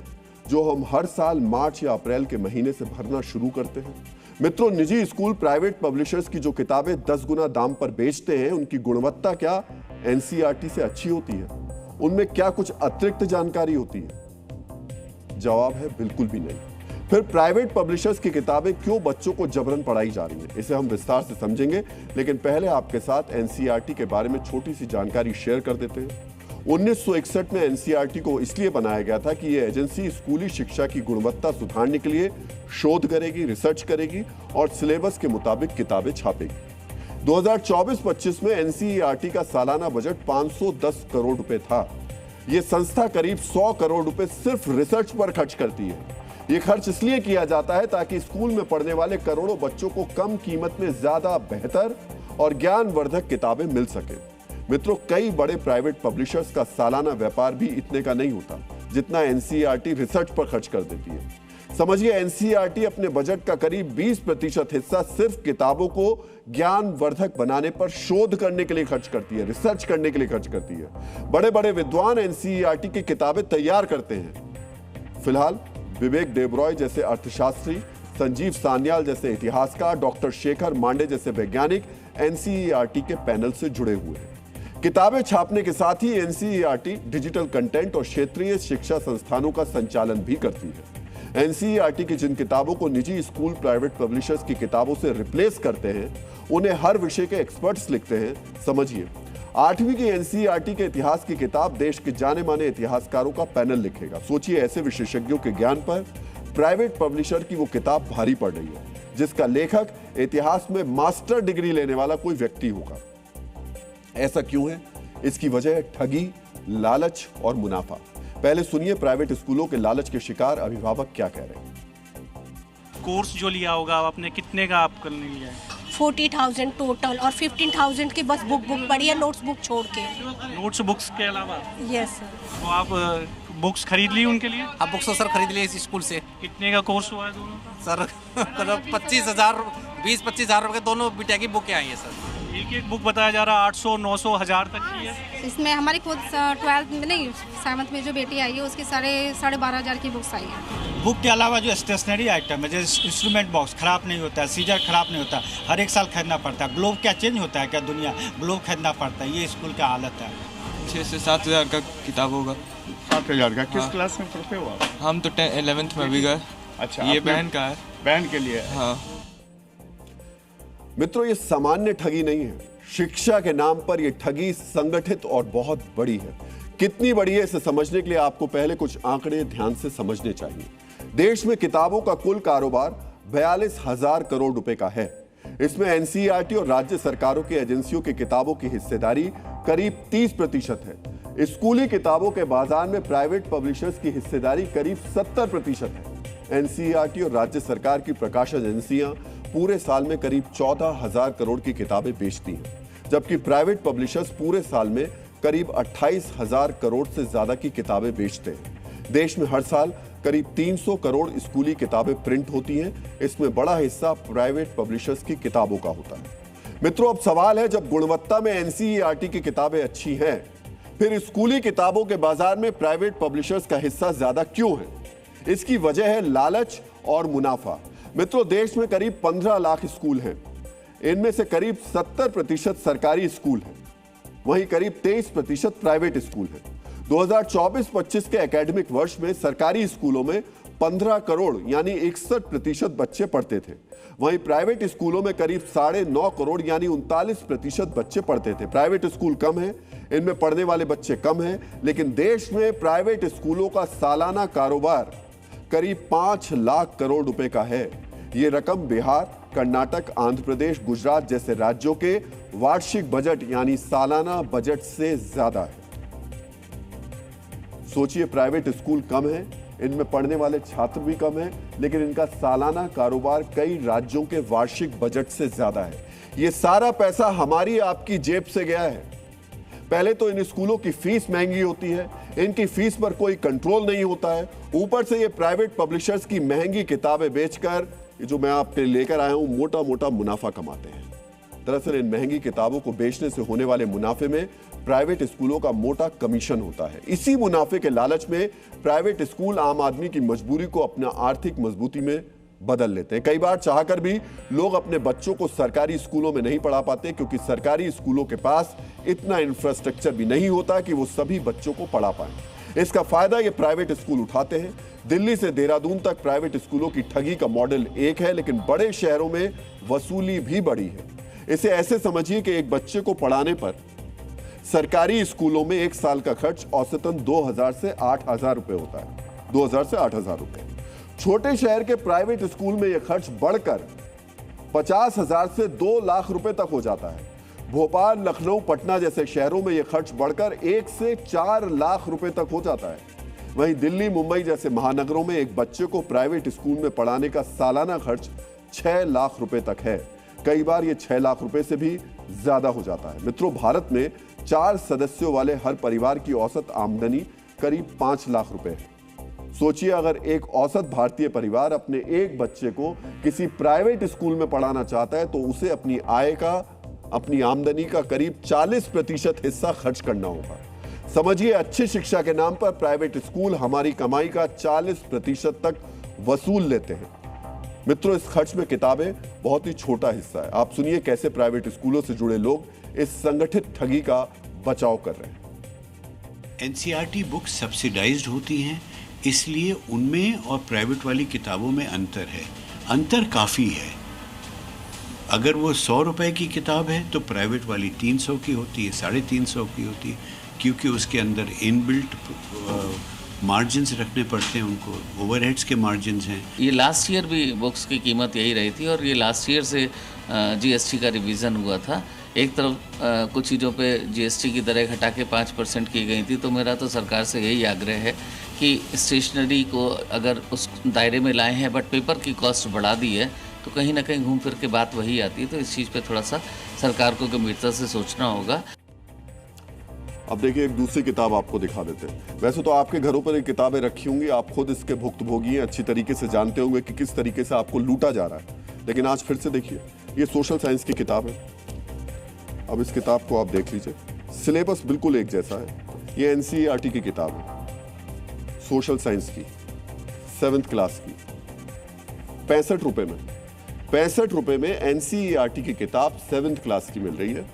जो हम हर साल मार्च या अप्रैल के महीने से भरना शुरू करते हैं। मित्रों, निजी स्कूल प्राइवेट पब्लिशर्स की जो किताबें 10 गुना दाम पर बेचते हैं, उनकी गुणवत्ता क्या एनसीईआरटी से अच्छी होती है? उनमें क्या कुछ अतिरिक्त जानकारी होती है? जवाब है बिल्कुल भी नहीं। फिर प्राइवेट पब्लिशर्स की किताबें क्यों बच्चों को जबरन पढ़ाई जा रही हैं, इसे हम विस्तार से समझेंगे, लेकिन पहले आपके साथ एनसीईआरटी के बारे में छोटी सी जानकारी शेयर कर देते हैं। 1961 में एनसीईआरटी को इसलिए बनाया गया था कि यह एजेंसी स्कूली शिक्षा की गुणवत्ता सुधारने के लिए शोध करेगी, रिसर्च करेगी और सिलेबस के मुताबिक किताबें छापेगी। 2024-25 में एनसीईआरटी का सालाना बजट 510 करोड़ रुपए था। यह संस्था करीब 100 करोड़ रुपए सिर्फ रिसर्च पर खर्च करती है। यह खर्च इसलिए किया जाता है ताकि स्कूल में पढ़ने वाले करोड़ों बच्चों को कम कीमत में ज्यादा बेहतर और ज्ञानवर्धक किताबें मिल सके। मित्रों, कई बड़े प्राइवेट पब्लिशर्स का सालाना व्यापार भी इतने का नहीं होता जितना एनसीईआरटी रिसर्च पर खर्च कर देती है। समझिए, एनसीईआरटी अपने बजट का करीब 20% हिस्सा सिर्फ किताबों को ज्ञानवर्धक बनाने पर शोध करने के लिए खर्च करती है, रिसर्च करने के लिए खर्च करती है। बड़े बड़े विद्वान एनसीईआरटी की किताबें तैयार करते हैं। फिलहाल विवेक देबरॉय जैसे अर्थशास्त्री, संजीव सान्याल जैसे इतिहासकार, डॉक्टर शेखर मांडे जैसे वैज्ञानिक एनसीईआरटी के पैनल से जुड़े हुए हैं। किताबें छापने के साथ ही एनसीईआरटी डिजिटल कंटेंट और क्षेत्रीय शिक्षा संस्थानों का संचालन भी करती है। एनसीईआरटी की जिन किताबों को निजी स्कूल प्राइवेट पब्लिशर्स की किताबों से रिप्लेस करते हैं, उन्हें हर विषय के एक्सपर्ट्स लिखते हैं। समझिए, 8वीं की एनसीईआरटी के इतिहास की किताब देश के जाने माने इतिहासकारों का पैनल लिखेगा। सोचिए, ऐसे विशेषज्ञों के ज्ञान पर प्राइवेट पब्लिशर की वो किताब भारी पड़ रही है, जिसका लेखक इतिहास में मास्टर डिग्री लेने वाला कोई व्यक्ति होगा। ऐसा क्यों है? इसकी वजह है ठगी, लालच और मुनाफा। पहले सुनिए प्राइवेट स्कूलों के लालच के शिकार अभिभावक क्या कह रहे हैं। कोर्स जो लिया होगा आपने, कितने का आपने लिया है? 40,000 टोटल और 15,000 की बस बुक पड़ी है, नोट्स बुक छोड़ के। नोट्स बुक्स के अलावा? Yes sir. तो आप बुक्स खरीद ली उनके लिए? अब बुक्स तो सर खरीद लिए इस स्कूल से। कितने का कोर्स हुआ है दोनों? सर 25,000 20-25,000 रुपए के दोनों बिटिया की बुकें आई है सर। एक बुक बताया जा रहा है 800, 900, 1000 तक की है। इसमें हमारी खुद 12th में नहीं 7th में जो बेटी आई है उसकी 12,500 की बुक्स आई है। बुक के अलावा जो स्टेशनरी आइटम है, जैसे इंस्ट्रूमेंट बॉक्स खराब नहीं होता है, सीजर खराब नहीं होता, हर एक साल खरीदना पड़ता है। ग्लोब क्या चेंज होता है क्या? दुनिया ग्लोब खरीदना पड़ता है। ये स्कूल का हालत है। 6 से 7,000 का किताब होगा। 7,000 का? किस हाँ। क्लास में पढ़ते हो आप? हम तो 11th में भी गए। अच्छा, ये बहन का है। बहन के लिए? हाँ। मित्रों, ये सामान्य ठगी नहीं है। शिक्षा के नाम पर यह ठगी संगठित और बहुत बड़ी है। कितनी बड़ी है, इसे समझने के लिए आपको पहले कुछ आंकड़े ध्यान से समझने चाहिए। देश में किताबों का कुल कारोबार 42,000 करोड़ रुपए का है। इसमें एनसीईआरटी और राज्य सरकारों की एजेंसियों की किताबों की हिस्सेदारी करीब 30% है। स्कूली किताबों के बाजार में प्राइवेट पब्लिशर्स की हिस्सेदारी करीब 70% है। एनसीईआरटी और राज्य सरकार की प्रकाशन एजेंसियां पूरे साल में करीब 14,000 करोड़ की किताबें बेचती हैं, जबकि प्राइवेट पब्लिशर्स पूरे साल में करीब 28,000 करोड़ से ज्यादा की किताबें बेचते हैं। देश में हर साल करीब 300 करोड़ स्कूली किताबें प्रिंट होती हैं। इसमें बड़ा हिस्सा प्राइवेट पब्लिशर्स की किताबों का होता है। मित्रों, अब सवाल है, जब गुणवत्ता में एनसीईआरटी की किताबें अच्छी हैं, फिर स्कूली किताबों के बाजार में प्राइवेट पब्लिशर्स का हिस्सा ज्यादा क्यों है? इसकी वजह है लालच और मुनाफा। मित्रों, देश में करीब 15 लाख स्कूल हैं। इनमें से करीब 70% सरकारी स्कूल हैं, वहीं करीब 23% प्राइवेट स्कूल हैं। 2024-25 के एकेडमिक वर्ष में सरकारी स्कूलों में 15 करोड़ यानी 61% बच्चे पढ़ते थे, वहीं प्राइवेट स्कूलों में करीब 9.5 करोड़ यानी 39% बच्चे पढ़ते थे। प्राइवेट स्कूल कम है, इनमें पढ़ने वाले बच्चे कम हैं, लेकिन देश में प्राइवेट स्कूलों का सालाना कारोबार करीब 5 लाख करोड़ रुपए का है। ये रकम बिहार, कर्नाटक, आंध्र प्रदेश, गुजरात जैसे राज्यों के वार्षिक बजट यानी सालाना बजट से ज्यादा है। सोचिए, प्राइवेट स्कूल कम है, इनमें पढ़ने वाले छात्र भी कम हैं, लेकिन इनका सालाना कारोबार कई राज्यों के वार्षिक बजट से ज्यादा है। ये सारा पैसा हमारी आपकी जेब से गया है। पहले तो इन स्कूलों की फीस महंगी होती है, इनकी फीस पर कोई कंट्रोल नहीं होता है। ऊपर से ये प्राइवेट पब्लिशर्स की महंगी किताबें बेचकर, जो मैं आपके लेकर आया हूं, मोटा मोटा मुनाफा कमाते हैं। दरअसल इन महंगी किताबों को बेचने से होने वाले मुनाफे में प्राइवेट स्कूलों का मोटा कमीशन होता है। इसी मुनाफे के लालच में प्राइवेट स्कूल आम आदमी की मजबूरी को अपना आर्थिक मजबूती में बदल लेते हैं। कई बार चाहकर भी लोग अपने बच्चों को सरकारी स्कूलों में नहीं पढ़ा पाते, क्योंकि सरकारी स्कूलों के पास इतना इंफ्रास्ट्रक्चर भी नहीं होता कि वो सभी बच्चों को पढ़ा पाएं। इसका फायदा ये प्राइवेट स्कूल उठाते हैं। दिल्ली से देहरादून तक प्राइवेट स्कूलों की ठगी का मॉडल एक है, लेकिन बड़े शहरों में वसूली भी बड़ी है। इसे ऐसे समझिए कि एक बच्चे को पढ़ाने पर सरकारी स्कूलों में एक साल का खर्च औसतन 2000 से 8000 रुपए होता है। 2000 से 8000 रुपए। छोटे शहर के प्राइवेट स्कूल में यह खर्च बढ़कर 50,000 से 2 लाख रुपए तक हो जाता है। भोपाल, लखनऊ, पटना जैसे शहरों में यह खर्च बढ़कर 1 से 4 लाख रुपए तक हो जाता है। वहीं दिल्ली, मुंबई जैसे महानगरों में एक बच्चे को प्राइवेट स्कूल में पढ़ाने का सालाना खर्च 6 लाख रुपए तक है। कई बार यह 6 लाख रुपए से भी ज्यादा हो जाता है। मित्रों, भारत में 4 सदस्यों वाले हर परिवार की औसत आमदनी करीब 5 लाख रुपए है। सोचिए, अगर एक औसत भारतीय परिवार अपने एक बच्चे को किसी प्राइवेट स्कूल में पढ़ाना चाहता है, तो उसे अपनी आय का, अपनी आमदनी का करीब 40% हिस्सा खर्च करना होगा। समझिए, अच्छी शिक्षा के नाम पर प्राइवेट स्कूल हमारी कमाई का 40% तक वसूल लेते हैं। मित्रों, इस खर्च में किताबें बहुत ही छोटा हिस्सा है। आप सुनिए कैसे प्राइवेट स्कूलों से जुड़े लोग इस संगठित ठगी का बचाव कर रहे हैं। एनसीईआरटी बुक्स सब्सिडाइज्ड होती हैं, इसलिए उनमें और प्राइवेट वाली किताबों में अंतर है। अंतर काफ़ी है। अगर वो 100 रुपए की किताब है तो प्राइवेट वाली 300 की होती है, 350 की होती है, क्योंकि उसके अंदर इनबिल्ट मार्जिन्स रखने पड़ते हैं उनको, ओवरहेड्स के मार्जिन्स हैं। ये लास्ट ईयर भी बुक्स की कीमत यही रही थी, और ये लास्ट ईयर से जीएसटी का रिवीजन हुआ था। एक तरफ कुछ चीज़ों पे जीएसटी की दरें घटा के 5% की गई थी, तो मेरा तो सरकार से यही आग्रह है कि स्टेशनरी को अगर उस दायरे में लाए हैं, बट पेपर की कॉस्ट बढ़ा दी है, तो कहीं ना कहीं घूम फिर के बात वही आती है। तो इस चीज़ पे थोड़ा सा सरकार को गंभीरता से सोचना होगा। अब देखिए, एक दूसरी किताब आपको दिखा देते हैं। वैसे तो आपके घरों पर ये किताबें रखी होंगी, आप खुद इसके भुक्तभोगी हैं, अच्छी तरीके से जानते होंगे कि किस तरीके से आपको लूटा जा रहा है। लेकिन आज फिर से देखिए, ये सोशल साइंस की किताब है। अब इस किताब को आप देख लीजिए, सिलेबस बिल्कुल एक जैसा है। ये एनसीईआरटी की किताब है, सोशल साइंस की, 7th क्लास की, 65 रुपए में। 65 रुपए में एनसीईआरटी की किताब 7th क्लास की मिल रही है।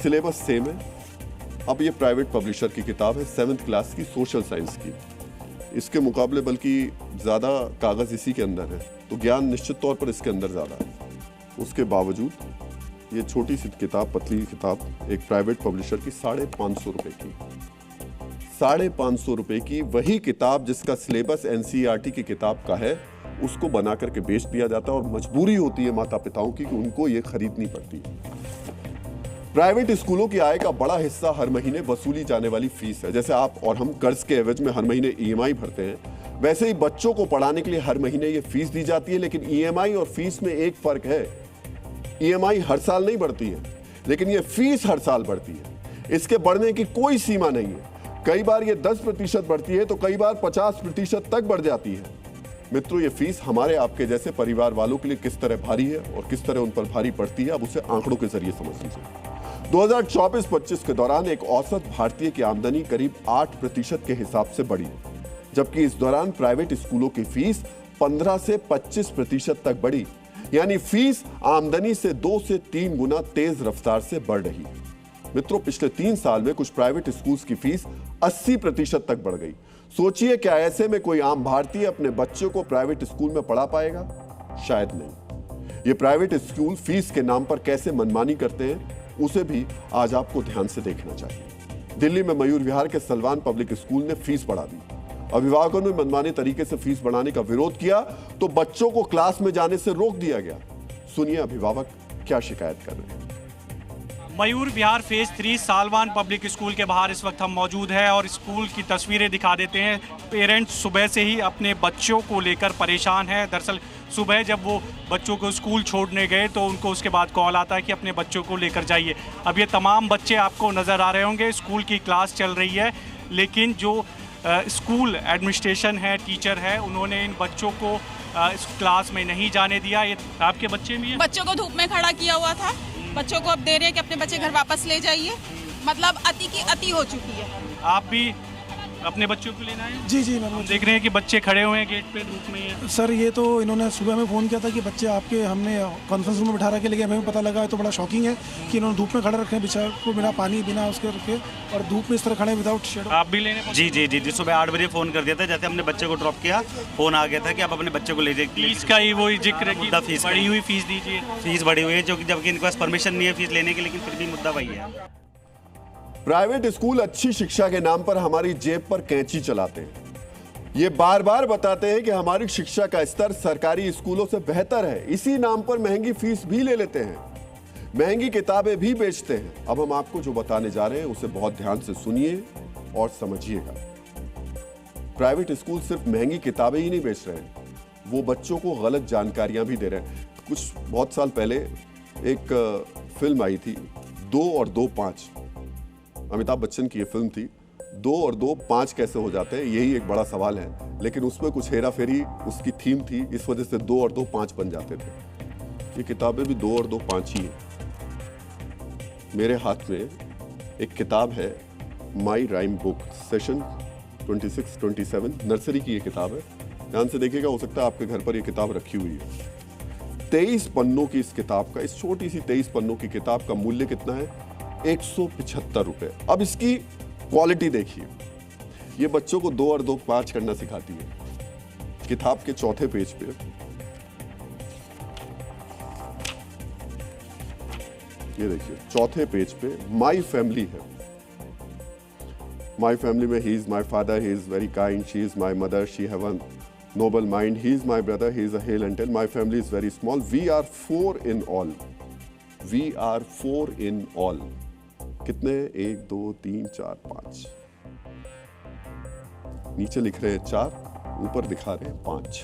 सिलेबस सेम है। अब ये प्राइवेट पब्लिशर की किताब है, 7th क्लास की, सोशल साइंस की। इसके मुकाबले बल्कि ज़्यादा कागज़ इसी के अंदर है, तो ज्ञान निश्चित तौर पर इसके अंदर ज़्यादा है। उसके बावजूद ये छोटी सी किताब, पतली किताब, एक प्राइवेट पब्लिशर की 550 रुपए की, 550 रुपए की वही किताब जिसका सिलेबस एनसीईआरटी की किताब का है, उसको बना करके बेच दिया जाता है। और मजबूरी होती है माता पिताओं की कि उनको ये खरीदनी पड़ती है। प्राइवेट स्कूलों की आय का बड़ा हिस्सा हर महीने वसूली जाने वाली फीस है। जैसे आप और हम कर्ज के एवज में हर महीने ईएमआई भरते हैं, वैसे ही बच्चों को पढ़ाने के लिए हर महीने ये फीस दी जाती है। लेकिन ईएमआई और फीस में एक फर्क है, ईएमआई हर साल नहीं बढ़ती है, लेकिन ये फीस हर साल बढ़ती है। इसके बढ़ने की कोई सीमा नहीं है। कई बार ये 10% बढ़ती है तो कई बार 50% तक बढ़ जाती है। मित्रों, ये फीस हमारे आपके जैसे परिवार वालों के लिए किस तरह भारी है और किस तरह उन पर भारी पड़ती है, अब उसे आंकड़ों के जरिए समझ लीजिए। 2024-25 के दौरान एक औसत भारतीय की आमदनी करीब 8% के हिसाब से बढ़ी, जबकि इस दौरान प्राइवेट स्कूलों की फीस 15 से 25% तक बढ़ी। यानी फीस आमदनी से 2 से 3 गुना तेज रफ्तार से बढ़ रही। मित्रों, पिछले 3 साल में कुछ प्राइवेट स्कूल्स की फीस 80% तक बढ़ गई। सोचिए, क्या ऐसे में कोई आम भारतीय अपने बच्चों को प्राइवेट स्कूल में पढ़ा पाएगा? शायद नहीं। ये प्राइवेट स्कूल फीस के नाम पर कैसे मनमानी करते हैं, उसे भी आज आपको ध्यान से देखना चाहिए। दिल्ली में मयूर विहार के सलवान पब्लिक स्कूल ने फीस बढ़ा दी। अभिभावकों ने मनमाने तरीके से फीस बढ़ाने का विरोध किया तो बच्चों को क्लास में जाने से रोक दिया गया। सुनिए अभिभावक क्या शिकायत कर रहे हैं। Mayur Vihar phase 3 सालवान public school के बाहर इस वक्त हम मौजूद हैं और स्कूल की तस्वीरें दिखा देते हैं। पेरेंट्स सुबह से ही अपने बच्चों को लेकर परेशान हैं। दरअसल सुबह जब वो बच्चों को स्कूल छोड़ने गए तो उनको उसके बाद कॉल आता है कि अपने बच्चों को लेकर जाइए। अब ये तमाम बच्चे आपको नज़र आ रहे होंगे, स्कूल की क्लास चल रही है, लेकिन जो स्कूल एडमिनिस्ट्रेशन है, टीचर है, उन्होंने इन बच्चों को इस क्लास में नहीं जाने दिया। ये आपके बच्चे भी हैं? बच्चों को धूप में खड़ा किया हुआ था, बच्चों को अब दे रहे हैं कि अपने बच्चे घर वापस ले जाइए। मतलब अति की अति हो चुकी है। आप भी अपने बच्चों को लेना है? जी जी, मैं देख रहे हैं कि बच्चे खड़े हुए हैं गेट पे धूप में ही। सर, ये तो इन्होंने सुबह में फ़ोन किया था कि बच्चे आपके हमने कॉन्फ्रेंस रूम में बिठा रखे, लेकिन हमें पता लगा है तो बड़ा शॉकिंग है कि इन्होंने धूप में खड़े रखे हैं बेचारे को, बिना पानी बिना उसके रखे, और धूप में इस तरह खड़े विदाउट शेड। आप भी लेने? जी जी जी, सुबह 8 बजे फ़ोन कर दिया था, जैसे हमने बच्चे को ड्रॉप किया फ़ोन आ गया था कि आप अपने बच्चे को ले जाइए। फीस का ही वही जिक्र है, फीस बढ़ी हुई फीस दीजिए। फीस बढ़ी हुई है, जो कि जबकि इनके पास परमिशन नहीं है फीस लेने की, लेकिन फिर भी मुद्दा वही है। प्राइवेट स्कूल अच्छी शिक्षा के नाम पर हमारी जेब पर कैंची चलाते हैं। ये बार बार बताते हैं कि हमारी शिक्षा का स्तर सरकारी स्कूलों से बेहतर है, इसी नाम पर महंगी फीस भी ले लेते हैं, महंगी किताबें भी बेचते हैं। अब हम आपको जो बताने जा रहे हैं उसे बहुत ध्यान से सुनिए और समझिएगा। प्राइवेट स्कूल सिर्फ महंगी किताबें ही नहीं बेच रहे हैं, वो बच्चों को गलत जानकारियां भी दे रहे हैं। कुछ बहुत साल पहले एक फिल्म आई थी 2 और 2 5, अमिताभ बच्चन की ये फिल्म थी। 2 और 2 5 कैसे हो जाते हैं, यही एक बड़ा सवाल है, लेकिन उसमें कुछ हेरा फेरी उसकी थीम थी, इस वजह से 2 और 2 5 बन जाते थे। ये किताबें भी 2 और 2 5 ही है। मेरे हाथ में एक किताब है, माई राइम बुक, सेशन 26-27, नर्सरी की ये किताब है। ध्यान से देखिएगा, हो सकता है आपके घर पर ये किताब रखी हुई है। 23 पन्नों की इस किताब का, इस छोटी सी 23 पन्नों की किताब का मूल्य कितना है? 175 रुपए। अब इसकी क्वालिटी देखिए, ये बच्चों को 2 और 2 5 करना सिखाती है। किताब के चौथे पेज पे ये देखिए, चौथे पेज पे माई फैमिली है। माई फैमिली में he is my father, he is very kind, she is my mother, she have a noble mind, he is my brother, he is a hale and tall, my family is very small, we are 4 in all, we are 4 in all. कितने? 1 2 3 4 5। नीचे लिख रहे हैं 4, ऊपर दिखा रहे हैं 5।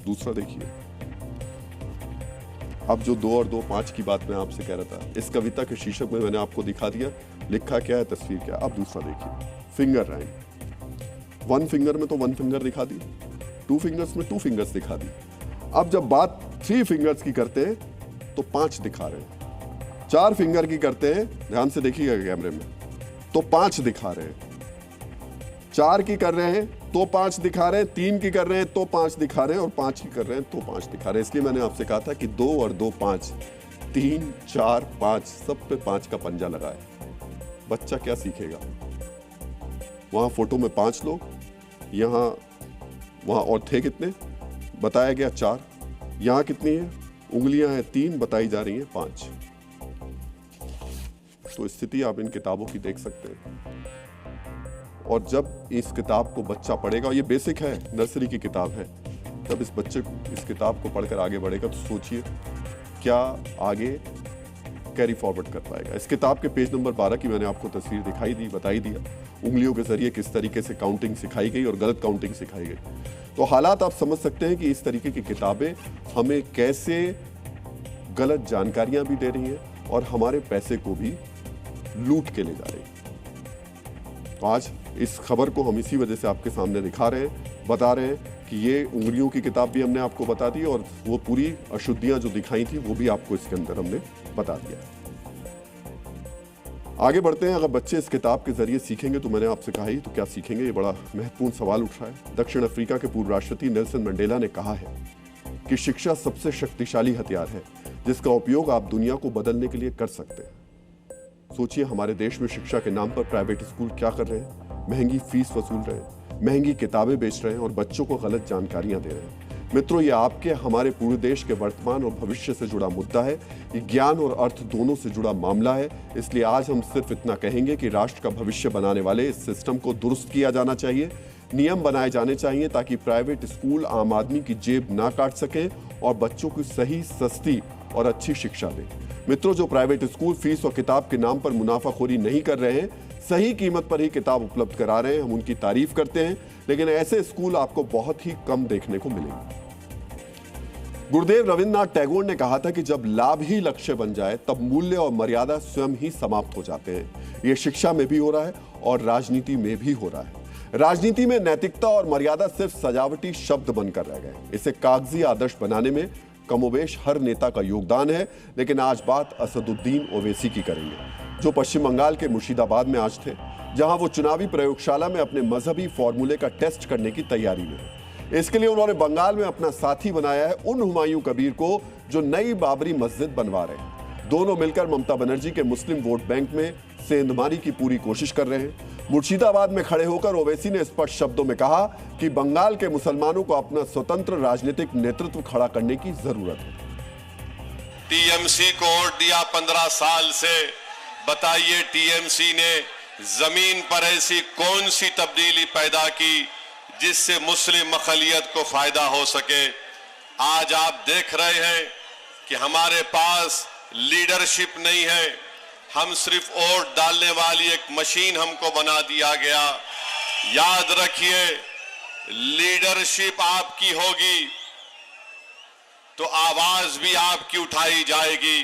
दूसरा देखिए, अब जो 2 और 2 5 की बात मैं आपसे कह रहा था, इस कविता के शीर्षक में मैंने आपको दिखा दिया, लिखा क्या है, तस्वीर क्या है। अब दूसरा देखिए, फिंगर राइम। 1 फिंगर में तो 1 फिंगर दिखा दी, 2 फिंगर्स में 2 फिंगर्स दिखा दी। अब जब बात 3 फिंगर्स की करते हैं तो 5 दिखा रहे हैं, 4 फिंगर की करते हैं, ध्यान से देखिएगा कैमरे में, तो 5 दिखा रहे हैं, 4 की कर रहे हैं तो 5 दिखा रहे हैं, 3 की कर रहे हैं तो 5 दिखा रहे हैं, और 5 की कर रहे हैं तो 5 दिखा रहे हैं। इसलिए मैंने आपसे कहा था कि 2 और 2 5, 3 4 5, सब पे 5 का पंजा लगा है। बच्चा क्या सीखेगा? वहां फोटो में 5 लोग, वहां और थे कितने? बताया गया 4, यहां कितनी है? उंगलियां हैं 3, बताई जा रही हैं 5। तो स्थिति आप इन किताबों की देख सकते हैं। और जब इस किताब को बच्चा पढ़ेगा, ये बेसिक है, नर्सरी की किताब है, जब इस बच्चे को इस किताब को पढ़कर आगे बढ़ेगा तो सोचिए क्या आगे कैरी फॉरवर्ड कर पाएगा। इस किताब के पेज नंबर 12 की मैंने आपको तस्वीर दिखाई दी, बताई दिया, उंगलियों के जरिए किस तरीके से काउंटिंग सिखाई गई और गलत काउंटिंग सिखाई गई। तो हालात आप समझ सकते हैं कि इस तरीके की किताबें हमें कैसे गलत जानकारियां भी दे रही हैं और हमारे पैसे को भी लूट के ले जा रही है। तो आज इस खबर को हम इसी वजह से आपके सामने दिखा रहे हैं, बता रहे हैं कि ये उंगलियों की किताब भी हमने आपको बता दी और वो पूरी अशुद्धियां जो दिखाई थी वो भी आपको इसके अंदर हमने बता दिया। आगे बढ़ते हैं। अगर बच्चे इस किताब के जरिए सीखेंगे तो मैंने आपसे कहा ही तो क्या सीखेंगे, ये बड़ा महत्वपूर्ण सवाल उठ रहा है। दक्षिण अफ्रीका के पूर्व राष्ट्रपति नेल्सन मंडेला ने कहा है कि शिक्षा सबसे शक्तिशाली हथियार है जिसका उपयोग आप दुनिया को बदलने के लिए कर सकते हैं। सोचिए, हमारे देश में शिक्षा के नाम पर प्राइवेट स्कूल क्या कर रहे हैं, महंगी फीस वसूल रहे हैं, महंगी किताबें बेच रहे हैं और बच्चों को गलत जानकारियां दे रहे हैं। मित्रों, ये आपके हमारे पूरे देश के वर्तमान और भविष्य से जुड़ा मुद्दा है। ये ज्ञान और अर्थ दोनों से जुड़ा मामला है। इसलिए आज हम सिर्फ इतना कहेंगे कि राष्ट्र का भविष्य बनाने वाले इस सिस्टम को दुरुस्त किया जाना चाहिए, नियम बनाए जाने चाहिए ताकि प्राइवेट स्कूल आम आदमी की जेब ना काट सके और बच्चों को सही, सस्ती और अच्छी शिक्षा दें। मित्रों, जो प्राइवेट स्कूल फीस और किताब के नाम पर मुनाफाखोरी नहीं कर रहे हैं, सही कीमत पर ही किताब उपलब्ध करा रहे हैं, हम उनकी तारीफ करते हैं। लेकिन ऐसे स्कूल आपको बहुत ही कम देखने को मिलेंगे। गुरुदेव रविन्द्रनाथ टैगोर ने कहा था कि जब लाभ ही लक्ष्य बन जाए तब मूल्य और मर्यादा स्वयं ही समाप्त हो जाते हैं। ये शिक्षा में भी हो रहा है और राजनीति में भी हो रहा है। राजनीति में नैतिकता और मर्यादा सिर्फ सजावटी शब्द बनकर रह गए। इसे कागजी आदर्श बनाने में कमोबेश हर नेता का योगदान है। लेकिन आज बात असदुद्दीन ओवैसी की करेंगे, जो पश्चिम बंगाल के मुर्शिदाबाद में आज थे, जहां वो चुनावी प्रयोगशाला में अपने मजहबी फॉर्मूले का टेस्ट करने की तैयारी में है। इसके लिए उन्होंने बंगाल में अपना साथी बनाया है उन हुमायूं कबीर को जो नई बाबरी मस्जिद बनवा रहे हैं। दोनों मिलकर ममता बनर्जी के मुस्लिम वोट बैंक में सेंधमारी की पूरी कोशिश कर रहे हैं। मुर्शिदाबाद में खड़े होकर ओवैसी ने स्पष्ट शब्दों में कहा कि बंगाल के मुसलमानों को अपना स्वतंत्र राजनीतिक नेतृत्व खड़ा करने की जरूरत है। टीएमसी को वोट दिया 15 साल से, बताइए टीएमसी ने जमीन पर ऐसी कौन सी तब्दीली पैदा की जिससे मुस्लिम अक़लियत को फायदा हो सके। आज आप देख रहे हैं कि हमारे पास लीडरशिप नहीं है, हम सिर्फ वोट डालने वाली एक मशीन हमको बना दिया गया। याद रखिए, लीडरशिप आपकी होगी तो आवाज भी आपकी उठाई जाएगी।